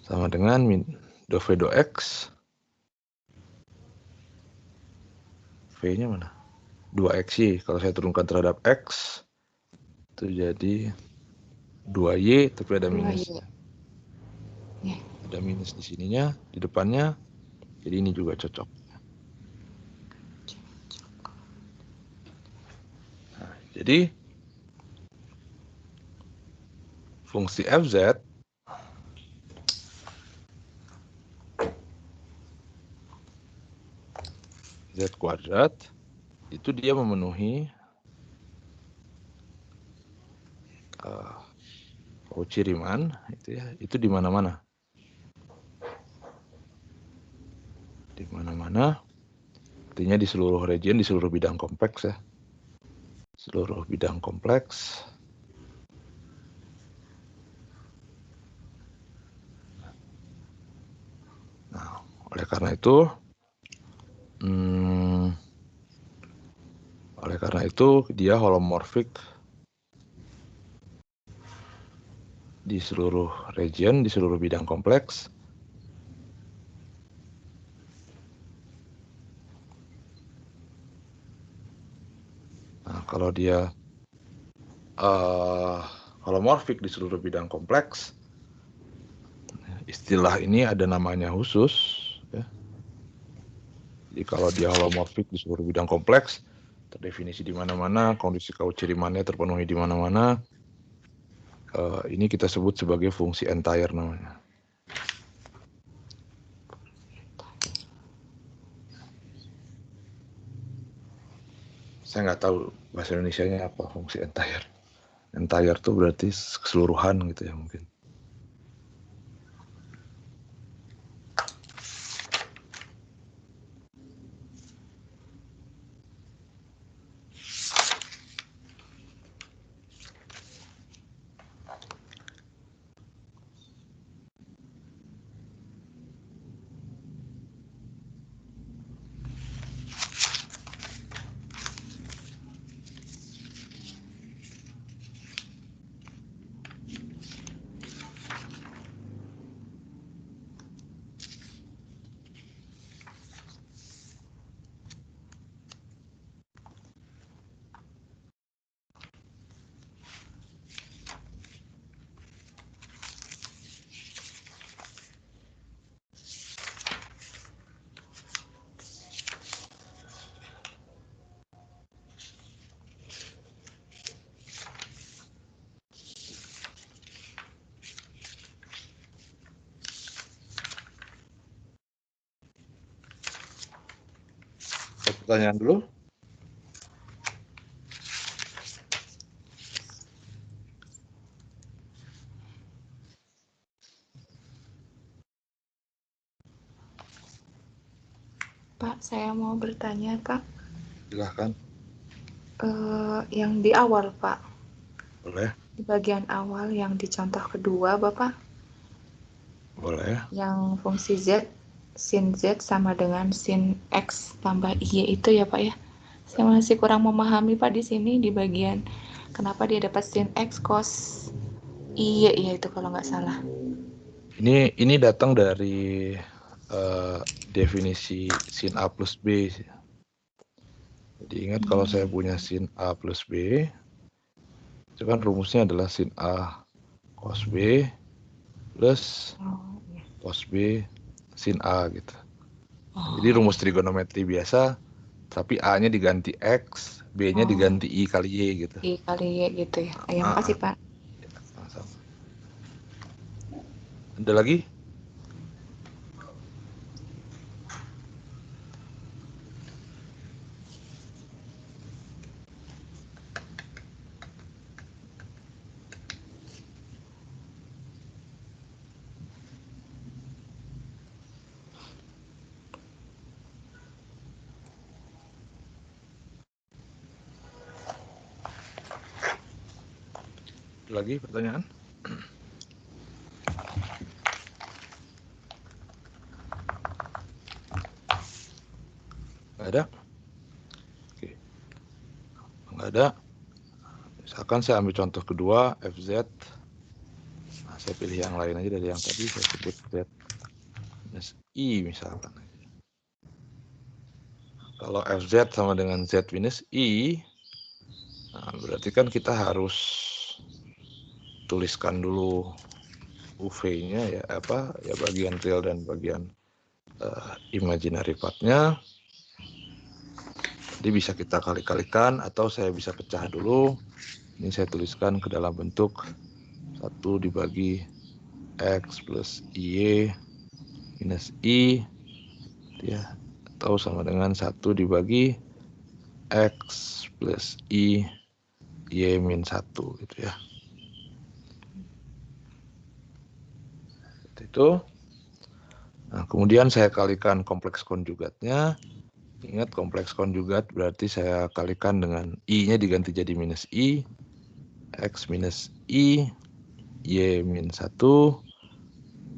sama dengan do V do X. V-nya mana? 2XY. Kalau saya turunkan terhadap X, itu jadi 2Y, tapi ada minusnya. Ada minus di sininya, di depannya. Jadi ini juga cocok. Nah, jadi fungsi fz z kuadrat itu dia memenuhi Cauchy Riemann itu ya, itu di mana-mana. Di mana-mana. Artinya di seluruh region, di seluruh bidang kompleks ya. Seluruh bidang kompleks. Nah, oleh karena itu dia holomorfik di seluruh region, di seluruh bidang kompleks. Nah, kalau dia holomorfik di seluruh bidang kompleks, istilah ini ada namanya khusus. Ya. Jadi kalau dia holomorfik di seluruh bidang kompleks, terdefinisi di mana-mana, kondisi Cauchy Riemann-nya terpenuhi di mana-mana, ini kita sebut sebagai fungsi entire namanya. Saya nggak tahu bahasa Indonesianya apa fungsi entire. Entire itu berarti keseluruhan gitu ya mungkin. Pertanyaan dulu. Pak, saya mau bertanya, Pak. Silahkan. Yang di awal, Pak. Boleh. Di bagian awal yang di contoh kedua, Bapak. Boleh. Yang fungsi Z, sin Z sama dengan sin X tambah Y itu ya, Pak ya. Saya masih kurang memahami, Pak, di sini di bagian kenapa dia dapat sin X cos Y ya itu kalau nggak salah. Ini datang dari definisi sin A plus B. Jadi ingat kalau saya punya sin A plus B, itu kan rumusnya adalah sin A cos B plus cos B sin A gitu. Jadi rumus trigonometri biasa, tapi A-nya diganti X, B-nya diganti I kali Y gitu. I kali Y gitu ya. Makasih, Pak. Sama-sama. Ada lagi? Ada lagi pertanyaan? Nggak ada? Oke. Nggak ada. Misalkan saya ambil contoh kedua, FZ. Nah, saya pilih yang lain aja dari yang tadi, saya sebut Z minus I misalkan. Kalau FZ sama dengan Z minus I, nah berarti kan kita harus tuliskan dulu UV-nya ya, ya bagian real dan bagian imaginary part-nya. Jadi bisa kita kali-kalikan atau saya bisa pecah dulu. Ini saya tuliskan ke dalam bentuk 1 dibagi X plus Y minus I, ya, atau sama dengan 1 dibagi X plus Y min 1 gitu ya. Seperti itu. Nah, kemudian saya kalikan kompleks konjugatnya. Ingat kompleks konjugat berarti saya kalikan dengan I-nya diganti jadi minus I, X minus I, Y min 1,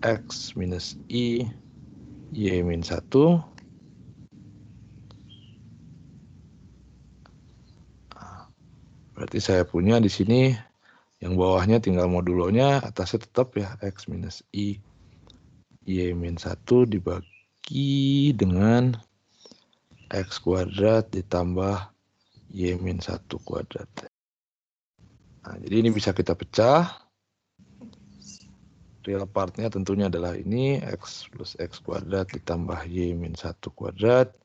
X minus I, Y min 1. Berarti saya punya di sini yang bawahnya tinggal modulonya, atasnya tetap ya X minus I, Y min 1 dibagi dengan X kuadrat ditambah Y min 1 kuadrat. Nah, jadi ini bisa kita pecah. Real partnya tentunya adalah ini, X plus X kuadrat ditambah Y min 1 kuadrat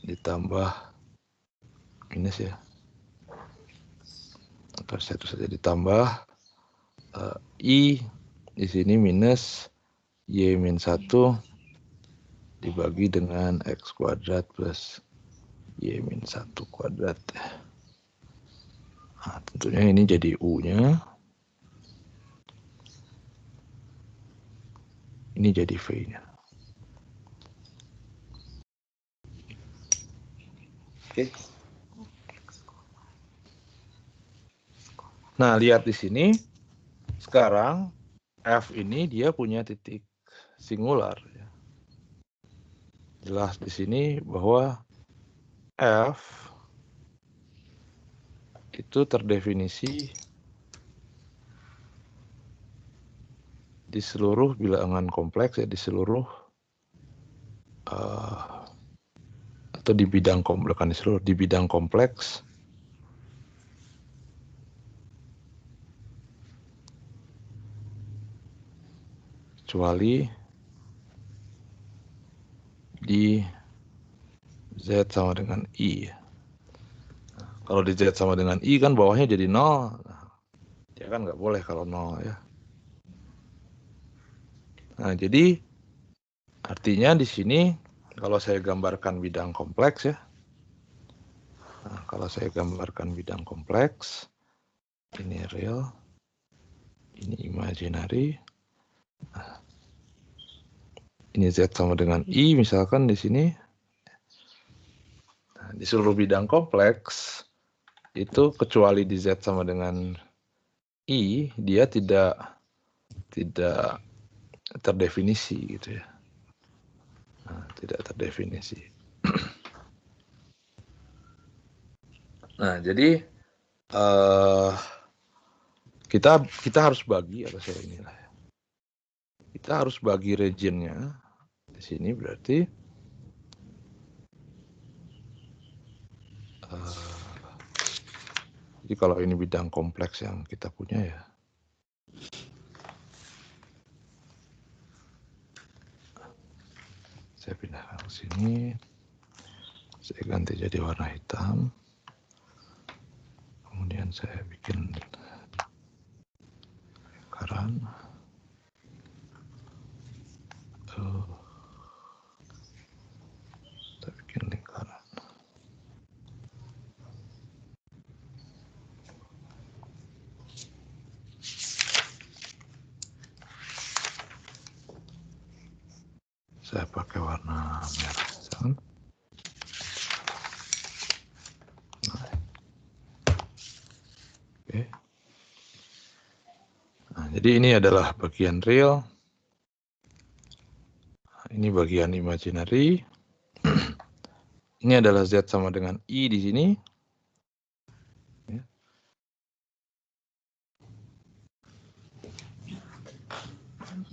ditambah minus ya. Atau satu saja ditambah I di sini minus Y min 1 dibagi dengan X kuadrat plus Y min 1 kuadrat. Nah, tentunya ini jadi U-nya. Ini jadi V-nya. Oke. Nah, lihat di sini. Sekarang F ini dia punya titik singular. Jelas di sini bahwa F itu terdefinisi di seluruh bilangan kompleks ya, di seluruh atau di bidang kompleks, bukan di seluruh, di bidang kompleks kecuali di Z sama dengan I. Nah, kalau di Z sama dengan I kan bawahnya jadi 0. Nah, ya kan nggak boleh kalau 0 ya. Nah, jadi artinya di sini kalau saya gambarkan bidang kompleks ya. Nah, kalau saya gambarkan bidang kompleks, ini real, ini imaginary. Nah, ini Z sama dengan I misalkan di sini. Nah, di seluruh bidang kompleks itu kecuali di Z sama dengan I, dia tidak terdefinisi gitu ya. Nah, tidak terdefinisi. Nah, jadi kita harus bagi, atau saya inilah ya. Kita harus bagi regionnya di sini berarti jadi kalau ini bidang kompleks yang kita punya ya. Saya pindahkan ke sini. Saya ganti jadi warna hitam. Kemudian saya bikin lingkaran. Saya bikin lingkaran. Saya pakai warna merah. Oke. Nah, jadi ini adalah bagian real. Ini bagian imaginary. Ini adalah Z sama dengan I di sini.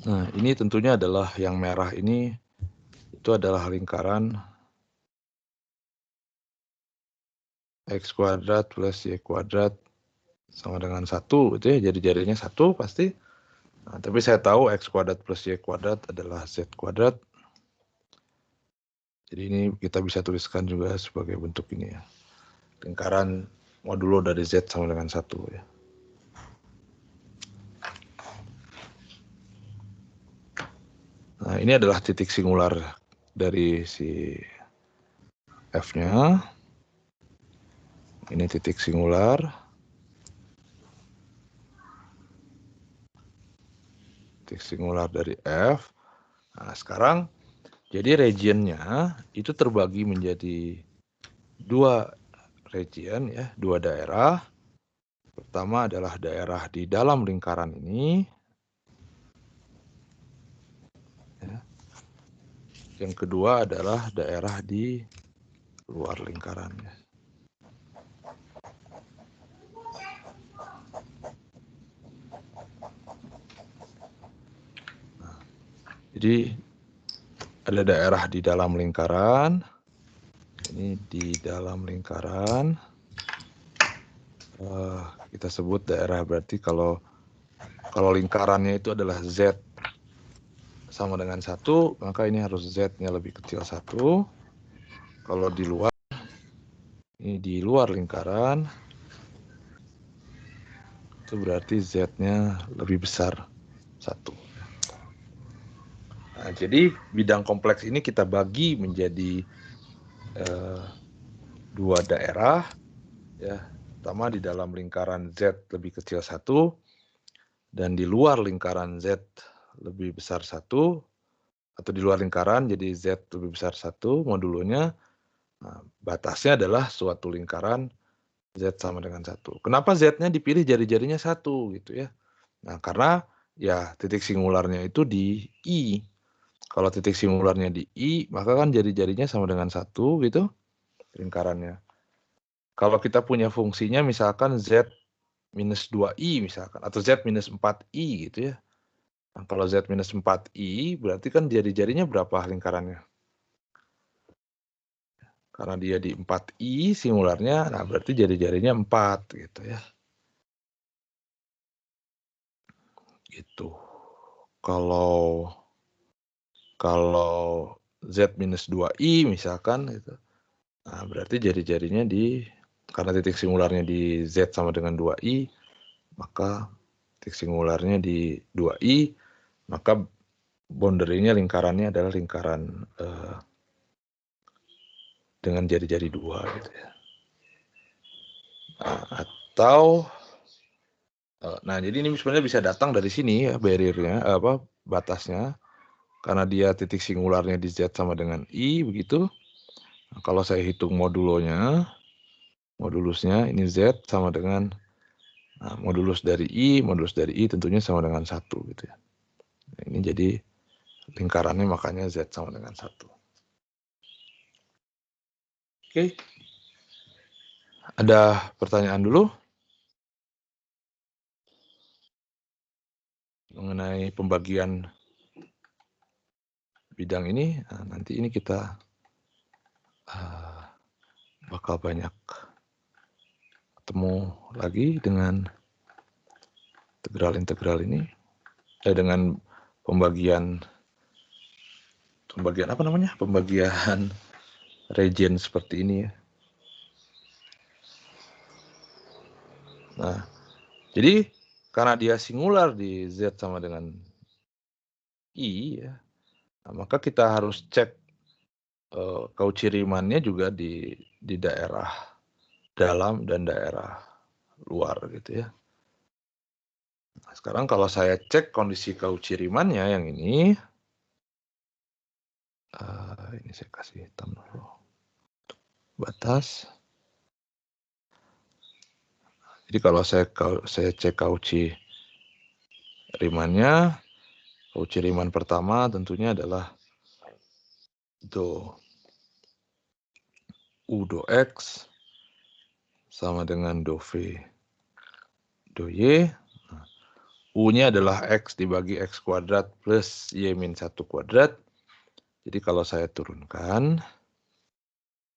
Nah, ini tentunya adalah yang merah ini, itu adalah lingkaran X kuadrat plus Y kuadrat sama dengan 1, gitu ya, jadi jadinya 1 pasti. Nah, tapi saya tahu X kuadrat plus Y kuadrat adalah Z kuadrat. Jadi ini kita bisa tuliskan juga sebagai bentuk ini ya. Lingkaran modulo dari Z sama dengan 1 ya. Nah, ini adalah titik singular dari si F-nya. Ini titik singular. Titik singular dari F. Nah, sekarang jadi regionnya itu terbagi menjadi 2 region ya, 2 daerah. Pertama adalah daerah di dalam lingkaran ini. Ya. Yang kedua adalah daerah di luar lingkaran. Ya. Nah, jadi ada daerah di dalam lingkaran. Ini di dalam lingkaran. Kita sebut daerah berarti kalau lingkarannya itu adalah Z sama dengan 1, maka ini harus Z-nya lebih kecil 1. Kalau di luar, ini di luar lingkaran, itu berarti Z-nya lebih besar 1. Nah, jadi bidang kompleks ini kita bagi menjadi 2 daerah. Ya, pertama di dalam lingkaran Z lebih kecil 1, dan di luar lingkaran Z lebih besar 1, atau di luar lingkaran jadi Z lebih besar 1 modulonya. Nah, batasnya adalah suatu lingkaran Z sama dengan 1. Kenapa Z-nya dipilih jari-jarinya 1 gitu ya. Nah, karena ya titik singularnya itu di I. Kalau titik singularnya di I, maka kan jari-jarinya sama dengan 1 gitu lingkarannya. Kalau kita punya fungsinya misalkan Z minus 2I misalkan, atau Z minus 4I gitu ya. Nah, kalau Z minus 4I berarti kan jari-jarinya berapa lingkarannya? Karena dia di 4I singularnya, nah berarti jari-jarinya 4 gitu ya. Gitu. Kalau Z minus 2I misalkan gitu. Nah, berarti jari-jarinya karena titik singularnya di Z sama dengan 2I, maka titik singularnya di 2I, maka boundary-nya lingkarannya adalah lingkaran dengan jari-jari 2 gitu ya. Nah, jadi ini sebenarnya bisa datang dari sini ya barrier-nya, batasnya. Karena dia titik singularnya di Z sama dengan I begitu. Nah, kalau saya hitung modulusnya ini Z sama dengan modulus dari I tentunya sama dengan 1 gitu ya. Nah, ini jadi lingkarannya makanya Z sama dengan 1. Oke. Ada pertanyaan dulu mengenai pembagian bidang ini. Nah, nanti ini kita bakal banyak ketemu lagi dengan integral ini, dengan pembagian apa namanya, pembagian region seperti ini ya. Nah, jadi karena dia singular di Z sama dengan I ya, nah, maka kita harus cek Cauchy Riemann-nya juga di daerah dalam dan daerah luar gitu ya. Nah, sekarang kalau saya cek kondisi Cauchy Riemann-nya yang ini saya kasih hitam dulu batas. Jadi kalau saya cek Cauchy Riemann-nya, Cauchy Riemann pertama tentunya adalah U do X sama dengan do V do Y. Nah, U-nya adalah X dibagi X kuadrat plus Y min 1 kuadrat. Jadi kalau saya turunkan,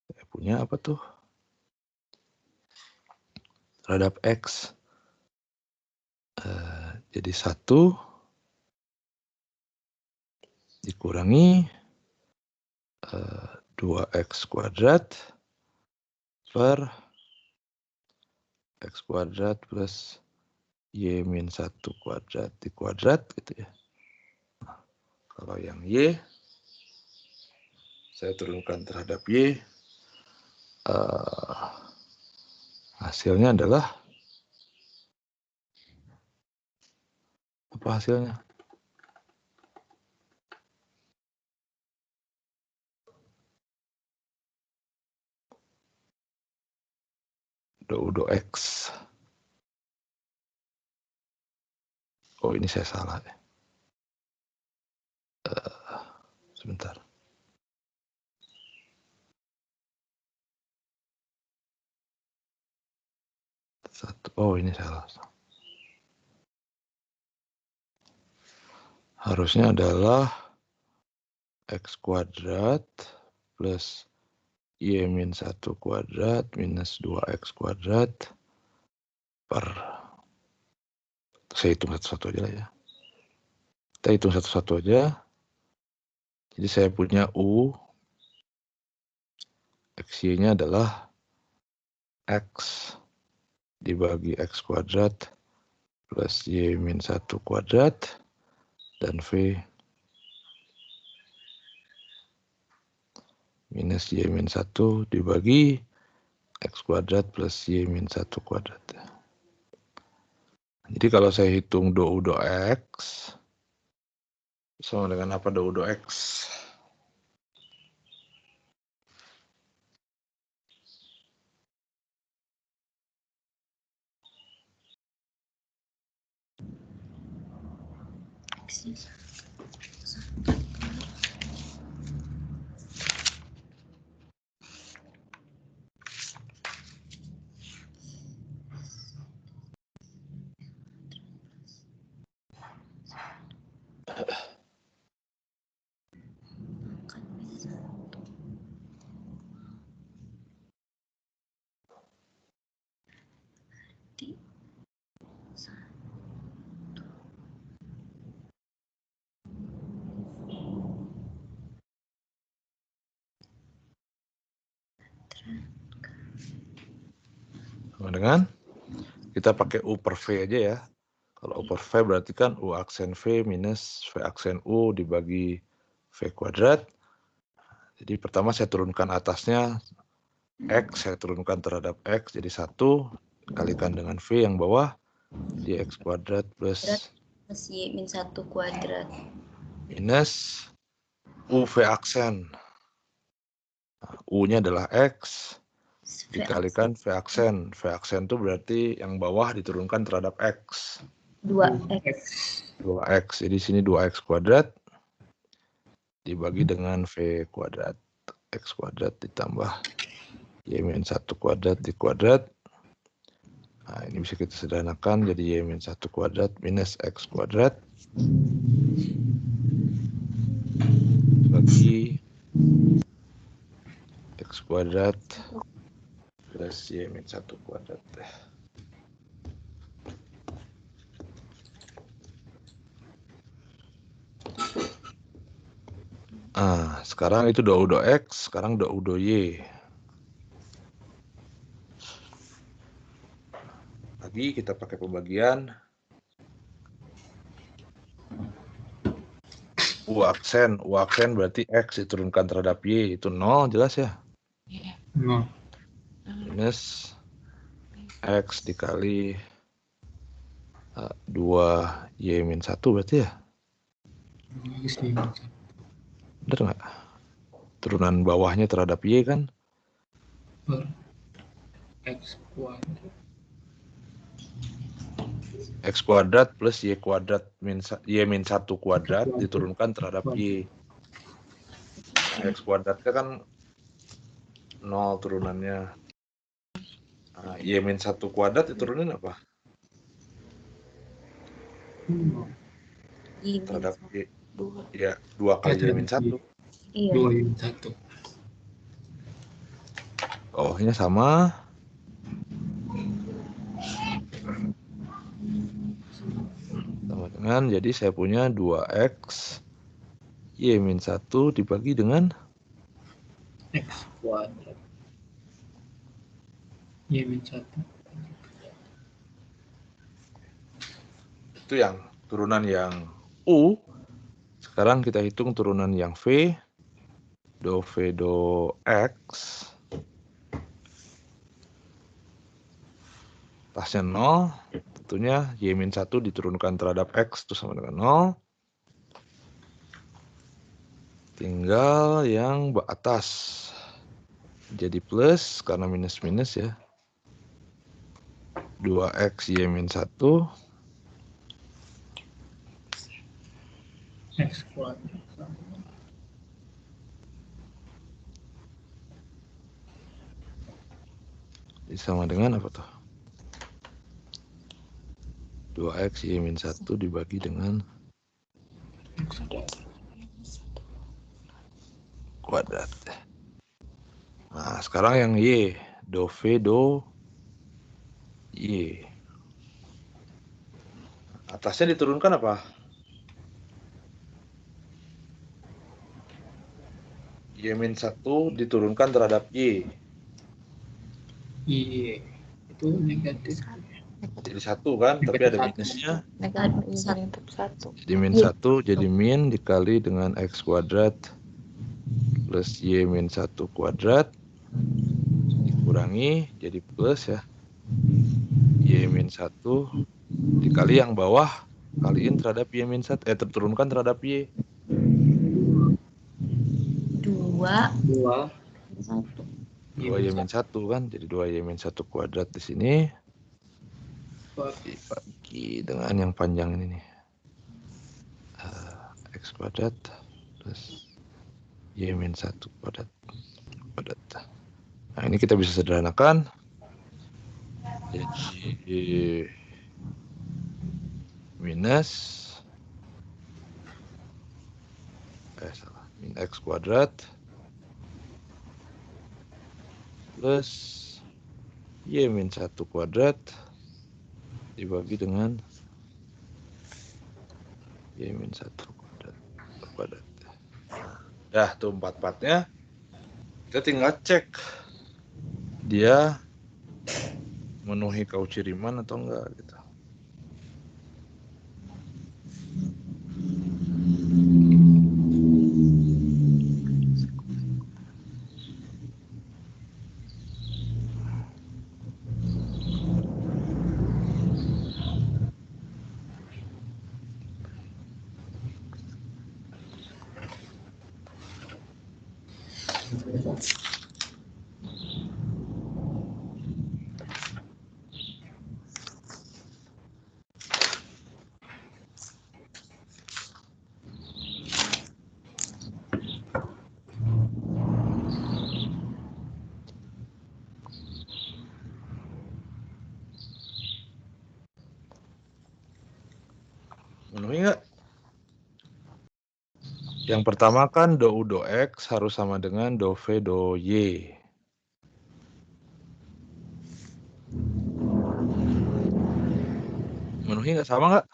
saya punya apa tuh? Terhadap X. Jadi 1 dikurangi 2x kuadrat per x kuadrat plus y min 1 kuadrat dikuadrat gitu ya. Nah, kalau yang y saya turunkan terhadap y, hasilnya adalah apa hasilnya? Do x. Oh, ini saya salah ya. Sebentar. Oh, ini salah. Harusnya adalah x kuadrat plus y min 1 kuadrat minus 2x kuadrat per, saya hitung satu-satu aja lah ya. Kita hitung satu-satu aja. Jadi saya punya U, XY-nya adalah X dibagi X kuadrat plus Y min 1 kuadrat dan V minus Y min 1 dibagi X kuadrat plus Y min 1 kuadrat. Jadi kalau saya hitung do X sama dengan apa do X? Sama dengan kita pakai U per V aja ya. Kalau U per V berarti kan U aksen V minus V aksen U dibagi V kuadrat. Jadi pertama saya turunkan atasnya X, saya turunkan terhadap X jadi 1, kalikan dengan V yang bawah, jadi X kuadrat plus Y min 1 kuadrat. Minus U V aksen. Nah, U-nya adalah X, dikalikan V aksen. V aksen itu berarti yang bawah diturunkan terhadap X. 2x. 2x, jadi sini 2x kuadrat dibagi dengan V kuadrat. X kuadrat ditambah Y min 1 kuadrat dikuadrat. Nah, ini bisa kita sederhanakan jadi Y min 1 kuadrat minus X kuadrat bagi X kuadrat plus Y min 1 kuadrat. Ah, sekarang itu do X, sekarang do Y. Lagi kita pakai pembagian. U aksen berarti X diturunkan terhadap Y, itu 0 jelas ya? Iya. 0. Minus X dikali 2Y min 1 berarti ya? Bener nggak? Turunan bawahnya terhadap Y kan? Per X kuadrat. X kuadrat plus Y kuadrat Y min 1 kuadrat diturunkan terhadap Y. Nah, X kuadratnya kan 0 turunannya. Nah, Y min 1 kuadrat diturunin apa? Terhadap Y. Ya, 2 kali Y min 1. Iya. 2 Y min 1. Bawahnya sama. Sama dengan, jadi saya punya 2X Y min 1 dibagi dengan X kuadrat. Y min 1. Itu yang turunan yang U. Sekarang kita hitung turunan yang V. Do V do X. Atasnya 0. Tentunya Y min 1 diturunkan terhadap X itu sama dengan 0. Tinggal yang atas. Jadi plus karena minus-minus ya. 2X Y min 1. X kuadrat. Sama dengan apa tuh? 2X Y min 1 dibagi dengan kuadrat. Nah, sekarang yang Y. Do V do Y. Atasnya diturunkan apa? Y min 1 diturunkan terhadap Y. Y itu negatif. Jadi 1 kan, tapi ada minusnya. Negatif 1. Jadi min 1 jadi min dikali dengan X kuadrat plus Y min 1 kuadrat. Dikurangi jadi plus ya. Y min 1 dikali yang bawah kaliin terhadap Y min 1. Terturunkan terhadap Y. 2 2 Y min 1 kan, jadi 2Y min 1 kuadrat di sini. Dibagi dengan yang panjang ini nih. X kuadrat plus Y min 1 kuadrat. Nah, ini kita bisa sederhanakan. Jadi minus min X kuadrat plus Y min 1 kuadrat dibagi dengan Y min 1 kuadrat. Dah tuh 4-4-nya. Kita tinggal cek dia memenuhi Cauchy Riemann atau enggak gitu. Memenuhi nggak? Yang pertama kan do U do X harus sama dengan do V do Y. Memenuhi nggak, sama nggak?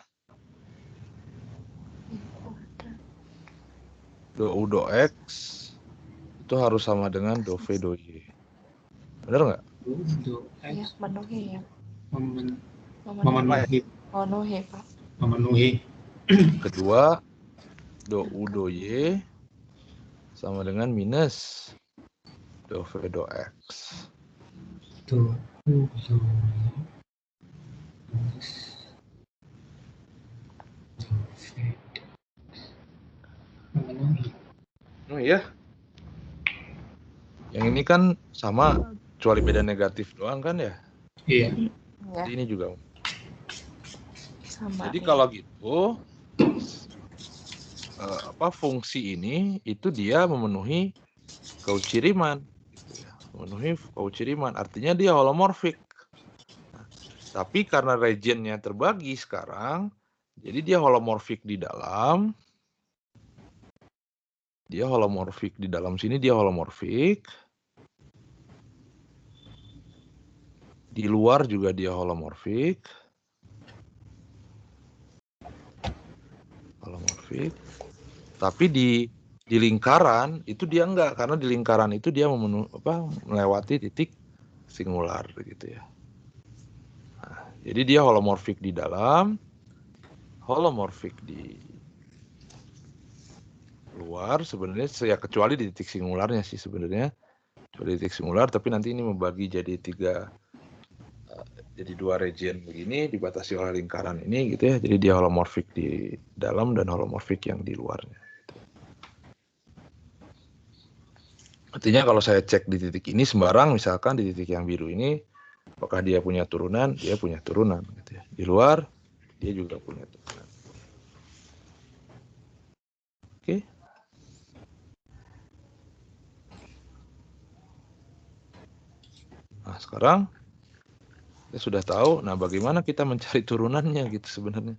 Do U do X itu harus sama dengan do V do Y. Bener nggak? do Ya, X memenuhi ya. memenuhi. Memenuhi, Pak. Memenuhi. Kedua, do U do Y sama dengan minus do V do X. Do U do memenuhi. Oh iya. Yang ini kan sama, kecuali beda negatif doang kan ya? Iya. Ya, Jadi ini juga. sama. Jadi kalau gitu, fungsi ini itu dia memenuhi Cauchy Riemann, gitu ya. Memenuhi Cauchy Riemann, artinya dia holomorfik. Nah, tapi karena regionnya terbagi sekarang, jadi dia holomorfik di dalam. Dia holomorfik di dalam sini, dia holomorfik. Di luar juga dia holomorfik. Holomorfik. Tapi di Di lingkaran itu dia enggak, karena di lingkaran itu dia melewati titik singular gitu ya. Nah, jadi dia holomorfik di dalam, holomorfik di luar sebenarnya, ya kecuali di titik singularnya sih sebenarnya. Kecuali titik singular, tapi nanti ini membagi jadi jadi dua region begini, dibatasi oleh lingkaran ini gitu ya. Jadi dia holomorfik di dalam dan holomorfik yang di luarnya. Gitu. Artinya kalau saya cek di titik ini sembarang, misalkan di titik yang biru ini, apakah dia punya turunan? Dia punya turunan. Gitu ya. Di luar, dia juga punya turunan. Oke. Nah sekarang kita sudah tahu, nah bagaimana kita mencari turunannya gitu sebenarnya.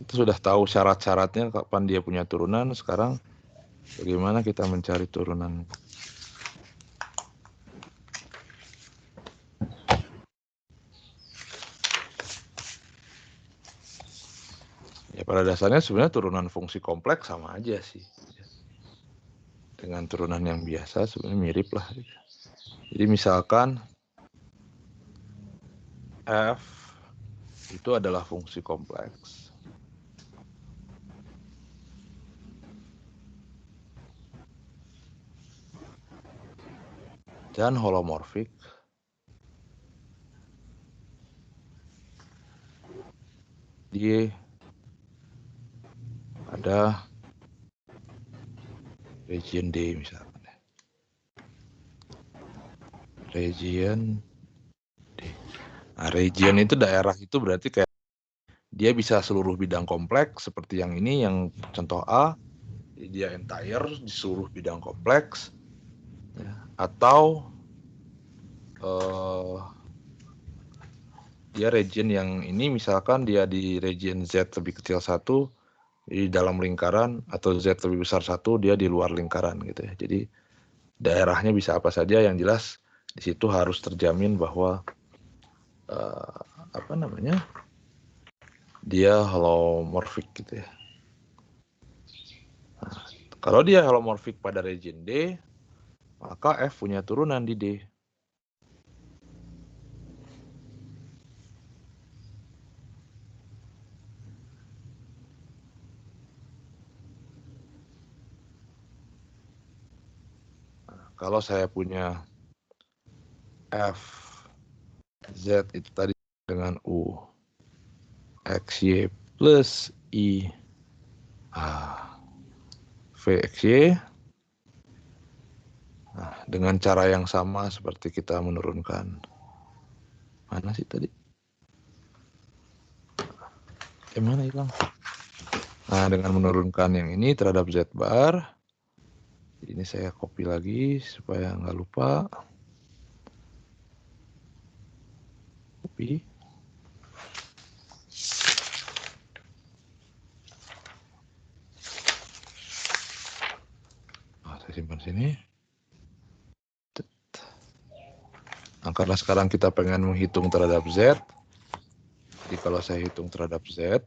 Kita sudah tahu syarat-syaratnya kapan dia punya turunan, sekarang bagaimana kita mencari turunan. Ya pada dasarnya sebenarnya turunan fungsi kompleks sama aja sih. Dengan turunan yang biasa sebenarnya mirip lah. Jadi misalkan F itu adalah fungsi kompleks. Dan holomorfik dia ada region D misalkan. Region D. Nah, region itu daerah itu berarti kayak dia bisa seluruh bidang kompleks seperti yang ini, yang contoh A, dia entire di seluruh bidang kompleks, ya. Atau dia region yang ini misalkan dia di region Z lebih kecil 1 di dalam lingkaran, atau Z lebih besar 1 dia di luar lingkaran gitu ya. Jadi daerahnya bisa apa saja, yang jelas di situ harus terjamin bahwa dia holomorfik gitu ya. Nah, kalau dia holomorfik pada region D, maka F punya turunan di D. Nah, kalau saya punya F Z itu tadi dengan U XY plus I VXY, nah, dengan cara yang sama seperti kita menurunkan, mana sih tadi? Mana hilang? Nah, dengan menurunkan yang ini terhadap Z bar, ini saya copy lagi supaya nggak lupa. Copy. Nah, saya simpan sini. Nah, karena sekarang kita pengen menghitung terhadap Z, jadi kalau saya hitung terhadap Z,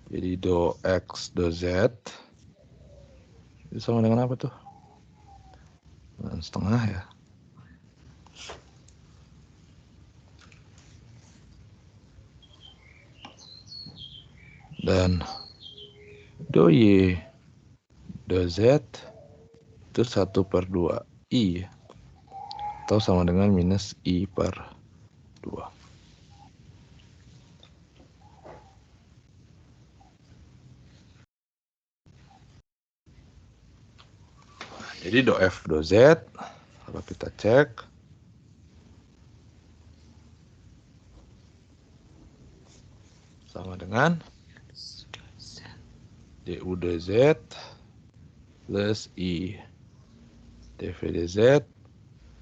jadi do X do Z, itu sama dengan apa tuh? 9,5 ya. Dan do Y do Z itu 1/2 I, atau sama dengan minus I/2. Jadi do F do Z, kalau kita cek, sama dengan DU dz plus I dV dz.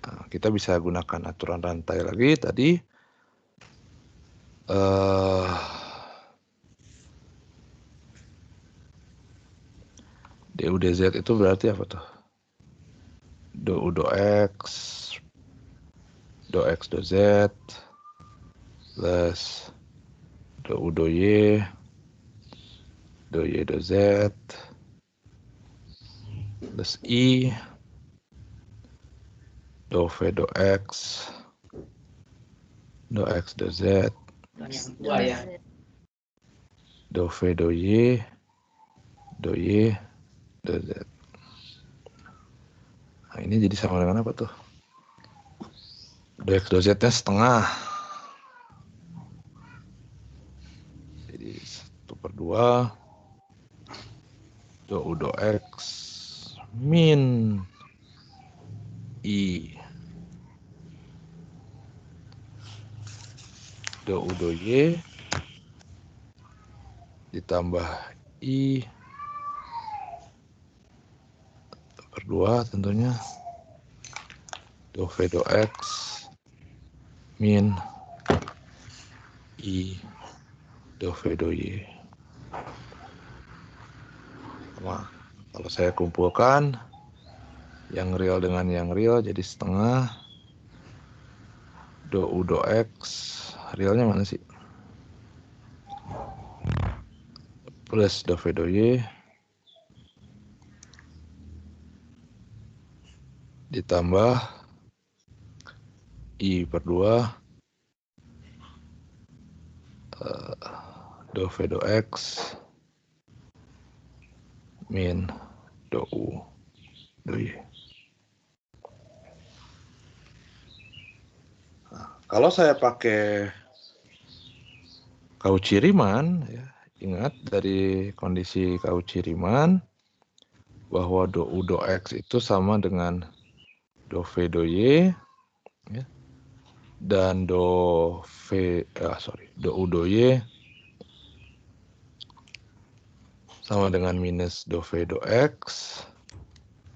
Nah, kita bisa gunakan aturan rantai lagi tadi. DU dz itu berarti apa tuh? do U do X, do X do Z, plus do U do Y do Z, plus I, do V do X do Z, Dua ya. do V do Y do Z. Nah, ini jadi sama dengan apa tuh? Do X do Z-nya setengah. Jadi 1/2 do U do X min I do U do Y ditambah I per 2 tentunya do V do X min I do V do Y. Sama. Kalau saya kumpulkan yang real dengan yang real jadi setengah do U do X, realnya mana sih? Plus do V do Y ditambah I per 2 do V do X min do U do Y. Nah, kalau saya pakai Cauchy-Riemann, ya, ingat dari kondisi Cauchy-Riemann bahwa do U do X itu sama dengan do V do Y, ya, dan do U do Y sama dengan minus do V do X.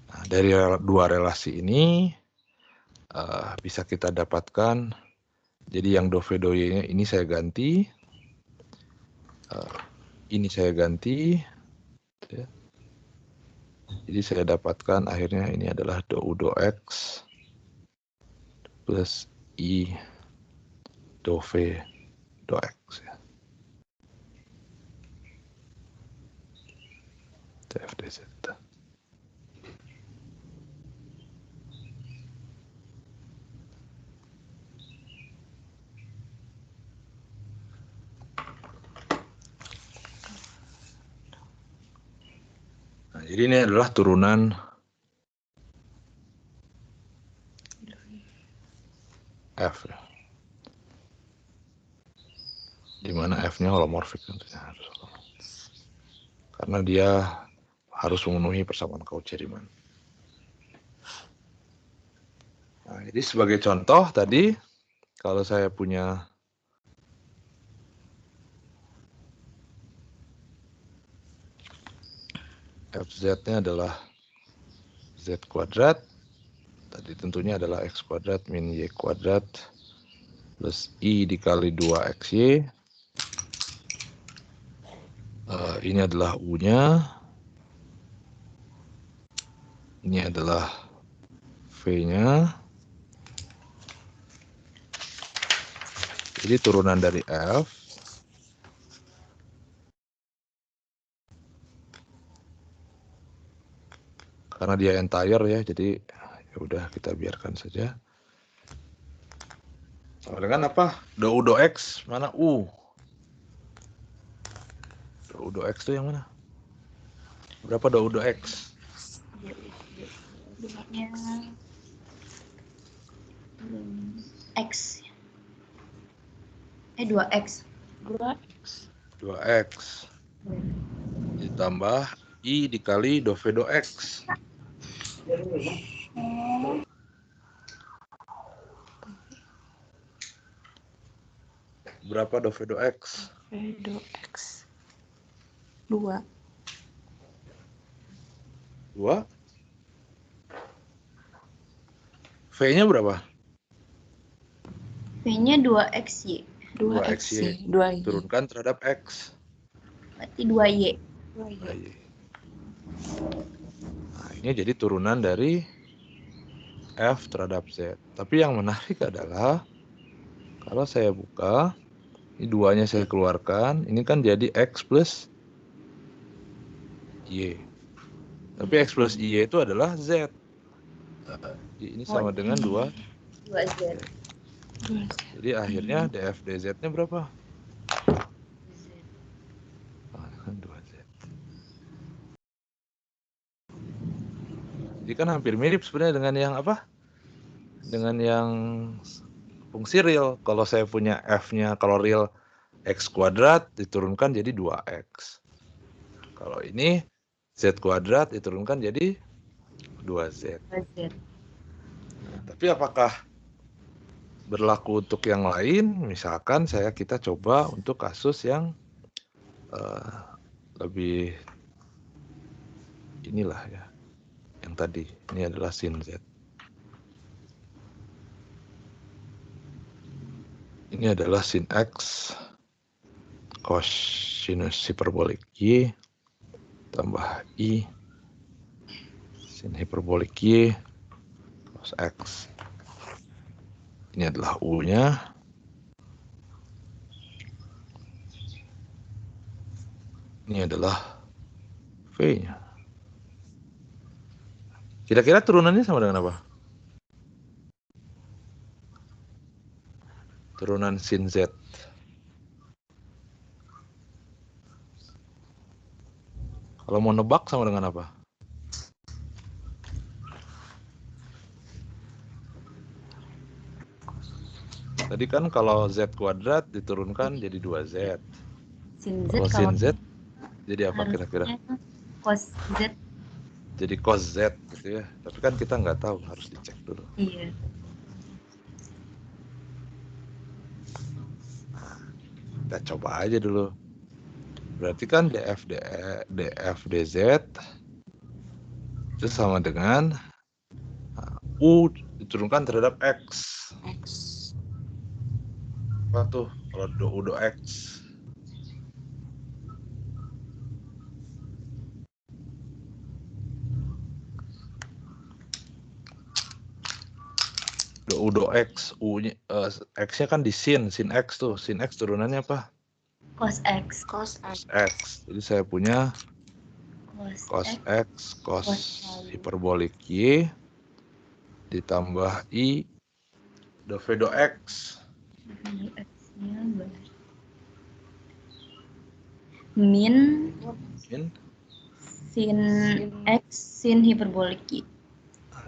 Nah, dari dua relasi ini bisa kita dapatkan, jadi yang do V do Y ini saya ganti, ini saya ganti, ya. Jadi saya dapatkan akhirnya ini adalah do U do X plus I do V do X. Ya. TFDZ. Nah, jadi ini adalah turunan F, ya. Di mana F-nya holomorfik tentunya harus holomorfik. Karena dia harus memenuhi persamaan Cauchy-Riemann. Nah, jadi sebagai contoh tadi, kalau saya punya FZ-nya adalah Z kuadrat, tadi tentunya adalah X kuadrat min Y kuadrat plus I dikali 2XY. Ini adalah U-nya. Ini adalah V-nya. Jadi turunan dari F. Karena dia entire ya, jadi ya udah kita biarkan saja. Sama dengan apa? Do U do X, mana U? Do U do X itu yang mana? Berapa do U do X? X. 2X. 2X. Ditambah I dikali do V do X. Berapa do V do X? V do X 2. 2. V-nya berapa? V-nya 2XY. 2XY. 2Y. Turunkan terhadap X. Berarti 2Y. 2Y. Nah, ini jadi turunan dari F terhadap Z. Tapi yang menarik adalah kalau saya buka, ini duanya saya keluarkan, ini kan jadi X plus Y. Tapi X plus Y itu adalah Z. Ini sama dengan 2. 2Z. Jadi akhirnya DF DZ-nya berapa? 2Z. Jadi kan hampir mirip sebenarnya dengan yang apa? Dengan yang fungsi real. Kalau saya punya F-nya, kalau real X kuadrat diturunkan jadi 2X. Kalau ini Z kuadrat diturunkan jadi 2Z. 2Z. Nah, tapi apakah berlaku untuk yang lain? Misalkan kita coba untuk kasus yang lebih inilah ya. Yang tadi, ini adalah sin Z. Ini adalah sin X cosinus hiperbolik Y tambah I sin hiperbolik Y cos X. Ini adalah U-nya. Ini adalah V-nya. Kira-kira turunannya sama dengan apa? Turunan sin Z. Kalau mau nebak sama dengan apa? Tadi kan kalau Z kuadrat diturunkan jadi 2Z. Sin Z Kalau sin Z jadi apa kira-kira? harusnya cos Z. Jadi cos Z gitu ya. Tapi kan kita nggak tahu, harus dicek dulu. Iya. Kita coba aja dulu. Berarti kan DF DZ itu sama dengan U diturunkan terhadap X. Apa tuh kalau U do X? U do X, X-nya kan di sin X tuh. Sin X turunannya apa? Cos X. X. Jadi saya punya cos X, cos hiperbolik Y ditambah I do V do X. X-nya min sin X sin hiperbolik Y.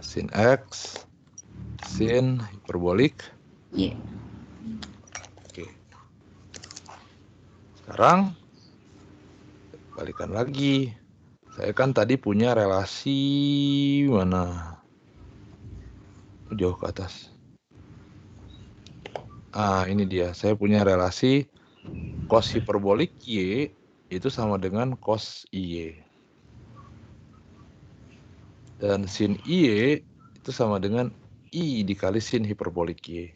Sin X sin hiperbolik Y. Oke. Sekarang balikan lagi. Saya kan tadi punya relasi mana? Jauh ke atas. Ini dia. Saya punya relasi cos hiperbolik Y itu sama dengan cos IY. Dan sin IY itu sama dengan I dikali sin hiperbolik Y.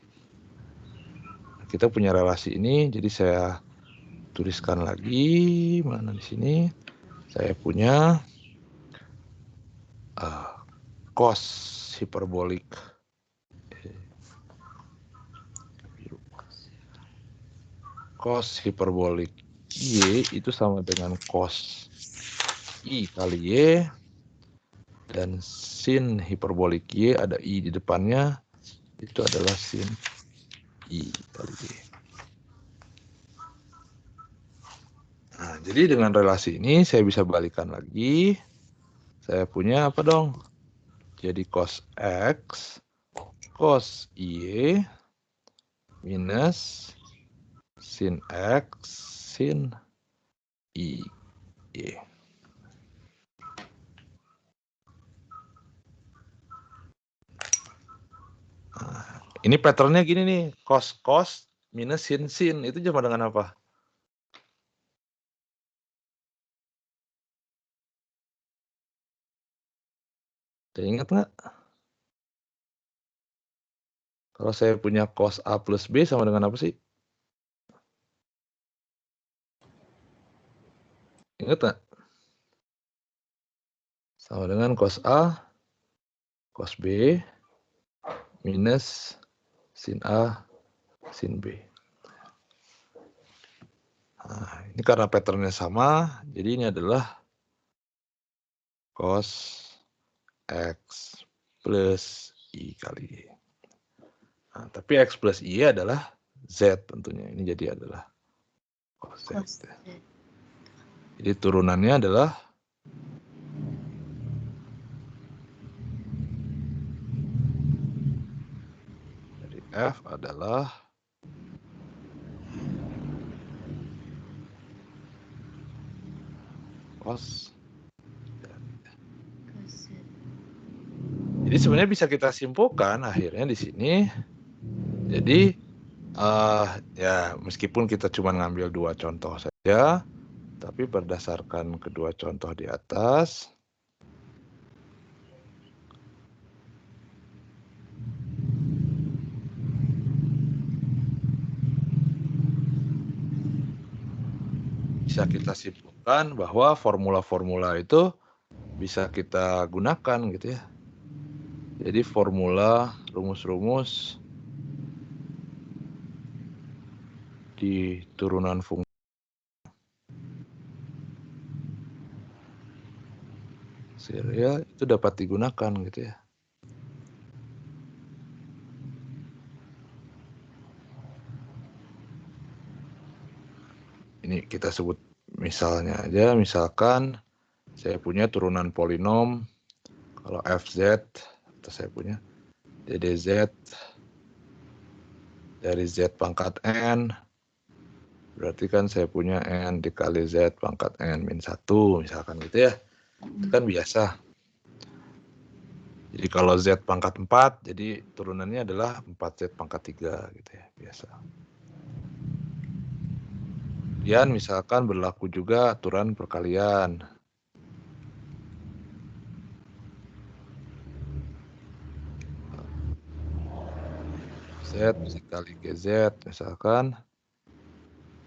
Kita punya relasi ini, jadi saya tuliskan lagi. Mana di sini? Saya punya cos hiperbolik Y itu sama dengan cos I kali Y, dan sin hiperbolik Y ada I di depannya, itu adalah sin I kali Y. Nah, jadi dengan relasi ini saya bisa balikan lagi. Saya punya apa dong? Jadi cos X cos Y minus sin X sin I Y. Nah, ini patternnya gini nih, cos minus sin itu sama dengan apa? Ada ingat nggak? Kalau saya punya cos A plus B sama dengan apa sih? Ingat nggak? Sama dengan cos A, cos B, minus sin A, sin B. Nah, ini karena patternnya sama, jadi ini adalah cos X plus I kali Y. Nah, tapi X plus Y adalah Z tentunya. Ini jadi adalah cos Z. Cos Z. Jadi turunannya adalah dari F adalah cos. Cos Z. Jadi sebenarnya bisa kita simpulkan akhirnya di sini. Jadi ya meskipun kita cuma ngambil 2 contoh saja, tapi berdasarkan kedua contoh di atas, bisa kita simpulkan bahwa formula-formula itu bisa kita gunakan gitu ya. Jadi formula, rumus-rumus di turunan fungsi serial itu dapat digunakan gitu ya. Ini kita sebut misalnya aja, misalkan saya punya turunan polinom, kalau fz, atau saya punya ddz dari z pangkat n, berarti kan saya punya n dikali z pangkat n min 1, misalkan gitu ya. Itu kan biasa. Jadi kalau z pangkat 4, jadi turunannya adalah 4z pangkat 3 gitu ya, biasa. Kemudian misalkan berlaku juga aturan perkalian. Z dikali GZ misalkan.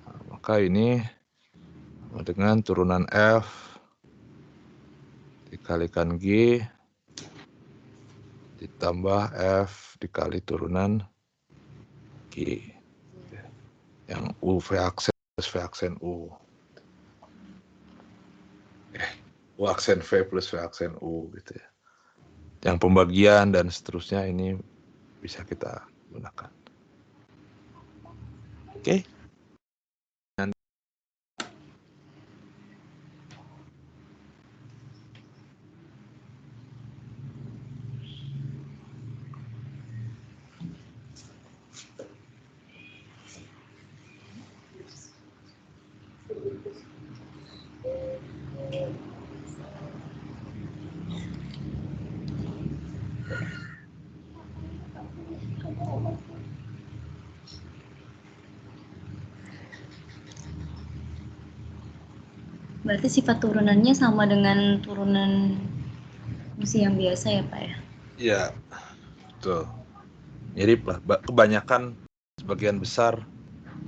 Nah, maka ini dengan turunan F dikalikan G ditambah F dikali turunan G. Yang U V aksen plus V aksen U. U aksen V plus V aksen U gitu ya. Yang pembagian dan seterusnya ini bisa kita gunakan. Oke. Berarti sifat turunannya sama dengan turunan fungsi yang biasa ya Pak ya? Iya, betul. Mirip lah. Kebanyakan sebagian besar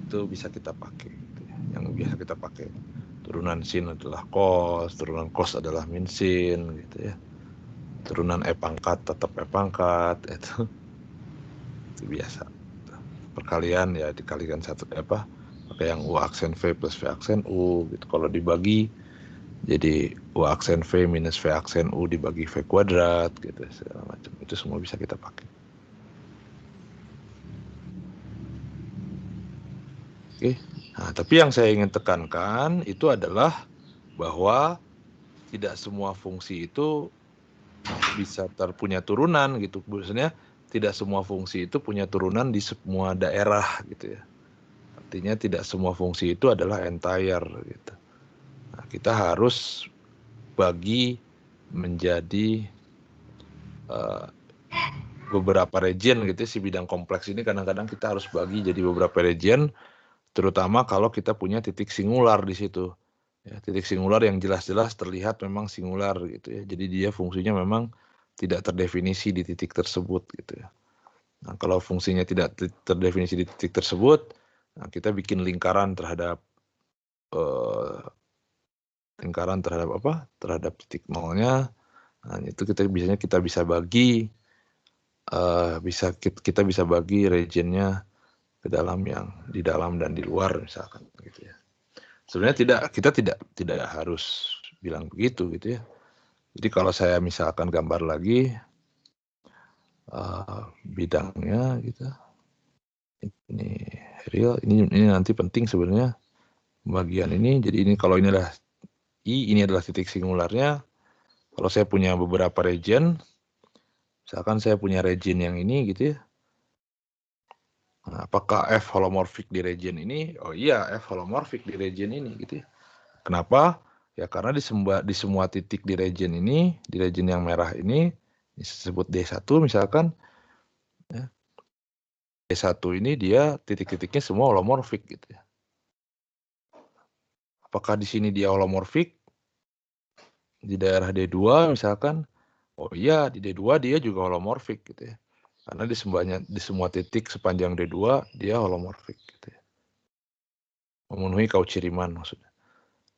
itu bisa kita pakai. Gitu ya. Yang biasa kita pakai. Turunan sin adalah cos, turunan cos adalah min sin, gitu ya. Turunan e pangkat tetap e pangkat, itu biasa. Perkalian ya dikalikan satu pakai yang u aksen v plus v aksen u gitu. Kalau dibagi jadi u aksen v minus v aksen u dibagi v kuadrat gitu segala macam. Itu semua bisa kita pakai. Oke. Nah, tapi yang saya ingin tekankan itu adalah bahwa tidak semua fungsi itu bisa punya turunan gitu. Maksudnya tidak semua fungsi itu punya turunan di semua daerah gitu ya. Artinya tidak semua fungsi itu adalah entire gitu. Nah, kita harus bagi menjadi beberapa region gitu ya. Si bidang kompleks ini kadang-kadang kita harus bagi jadi beberapa region, terutama kalau kita punya titik singular di situ. Ya, titik singular yang jelas-jelas terlihat memang singular gitu ya. Jadi dia fungsinya memang tidak terdefinisi di titik tersebut gitu ya. Nah, kalau fungsinya tidak terdefinisi di titik tersebut, nah kita bikin lingkaran terhadap terhadap titik nolnya. Nah, itu kita bisa bagi kita bisa bagi regionnya ke dalam, yang di dalam dan di luar misalkan gitu ya. Sebenarnya kita tidak harus bilang begitu gitu ya. Jadi kalau saya misalkan gambar lagi bidangnya gitu, ini real, ini nanti penting sebenarnya bagian ini. Jadi ini kalau ini adalah I, ini adalah titik singularnya. Kalau saya punya beberapa region, misalkan saya punya region yang ini gitu ya. Nah, apakah F holomorphic di region ini? Oh iya, F holomorphic di region ini gitu ya. Kenapa? Ya karena di semua titik di region ini, di region yang merah ini disebut D1 misalkan, ya, D1 ini dia titik-titiknya semua holomorphic gitu ya. Apakah di sini dia holomorphic? Di daerah D2 misalkan, oh iya di D2 dia juga holomorphic gitu ya. Karena di semua titik sepanjang D2 dia holomorphic gitu ya. Memenuhi Cauchy-Riemann maksudnya.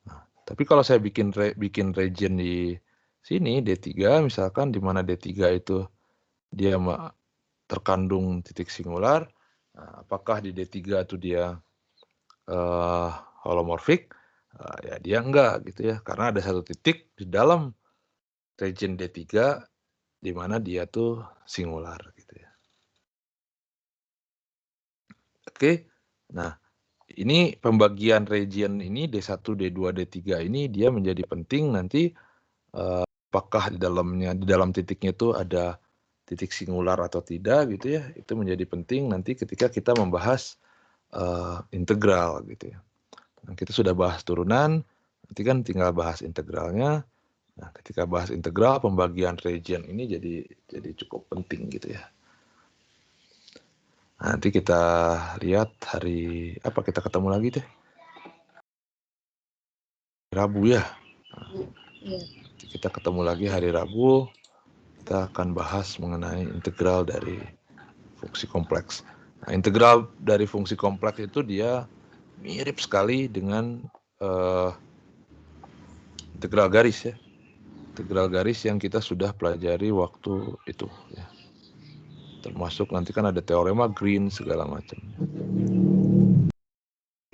Nah, tapi kalau saya bikin region di sini D3 misalkan, di mana D3 itu dia terkandung titik singular, nah, apakah di D3 itu dia holomorphic? Ya dia enggak gitu ya, karena ada satu titik di dalam region D3 di mana dia tuh singular gitu ya. Oke, nah ini pembagian region ini D1, D2, D3 ini dia menjadi penting nanti apakah di dalam titiknya itu ada titik singular atau tidak gitu ya. Itu menjadi penting nanti ketika kita membahas integral gitu ya. Nah, kita sudah bahas turunan, nanti kan tinggal bahas integralnya. Nah, ketika bahas integral, pembagian region ini jadi cukup penting gitu ya. Nanti kita lihat hari apa kita ketemu lagi deh. Rabu ya. Iya. Kita ketemu lagi hari Rabu. Kita akan bahas mengenai integral dari fungsi kompleks. Nah, integral dari fungsi kompleks itu dia mirip sekali dengan integral garis ya. Integral garis yang kita sudah pelajari waktu itu ya. Termasuk nanti kan ada teorema Green segala macam.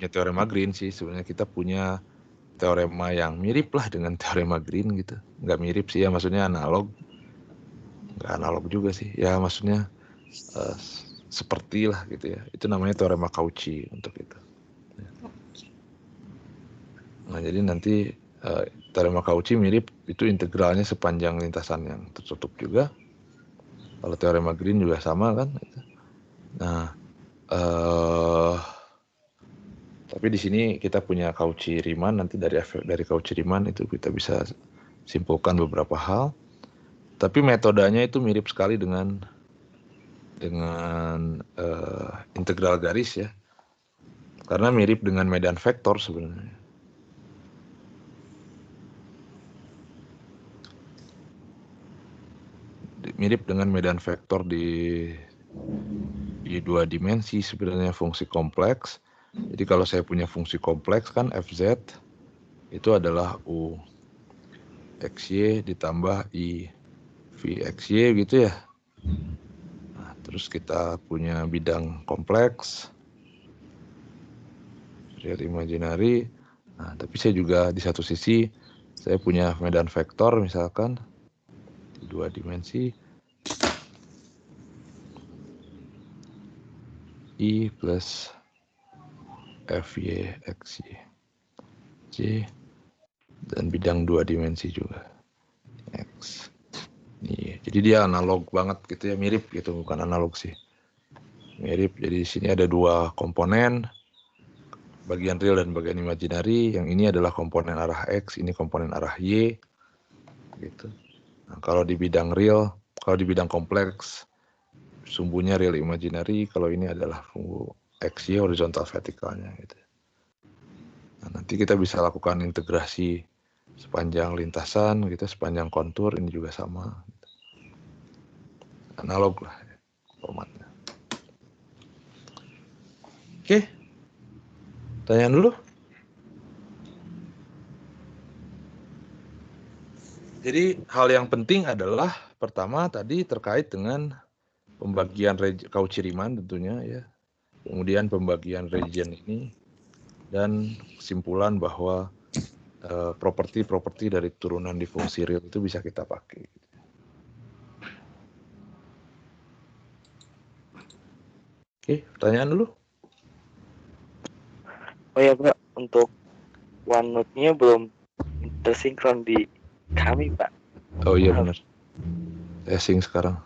Ya teorema Green sih sebenarnya kita punya teorema yang mirip lah dengan teorema Green gitu. Nggak mirip sih ya, maksudnya analog. Nggak analog juga sih. Ya maksudnya seperti lah gitu ya. Itu namanya teorema Cauchy untuk itu. Nah jadi nanti teorema Cauchy mirip, itu integralnya sepanjang lintasan yang tertutup juga. Kalau teorema Green juga sama kan. Nah, tapi di sini kita punya Cauchy-Riemann, nanti dari Cauchy-Riemann itu kita bisa simpulkan beberapa hal. Tapi metodenya itu mirip sekali dengan integral garis ya. Karena mirip dengan medan vektor sebenarnya. Mirip dengan medan vektor di dua dimensi sebenarnya fungsi kompleks. Jadi kalau saya punya fungsi kompleks kan Fz itu adalah U XY ditambah I VXY gitu ya. Nah, terus kita punya bidang kompleks, real imaginary. Nah, tapi saya juga di satu sisi saya punya medan vektor misalkan di dua dimensi I plus FY XY J dan bidang dua dimensi juga X. Nih, jadi dia analog banget gitu ya, mirip gitu, bukan analog sih. Mirip, jadi di sini ada dua komponen, bagian real dan bagian imaginary. Yang ini adalah komponen arah X, ini komponen arah Y. Gitu. Nah, kalau di bidang real, kalau di bidang kompleks, sumbunya real imaginary, kalau ini adalah sumbu XY horizontal vertikalnya. Gitu. Nah, nanti kita bisa lakukan integrasi sepanjang lintasan, gitu, sepanjang kontur, ini juga sama. Gitu. Analog lah formatnya. Oke, tanya dulu. Jadi hal yang penting adalah pertama tadi terkait dengan pembagian Cauchy-Riemann tentunya ya. Kemudian pembagian region ini dan kesimpulan bahwa properti-properti dari turunan di fungsi real itu bisa kita pakai. Oke, pertanyaan dulu. Oh ya Pak, untuk OneNote-nya belum tersinkron di kami Pak. Oh iya benar. Saya sync sekarang.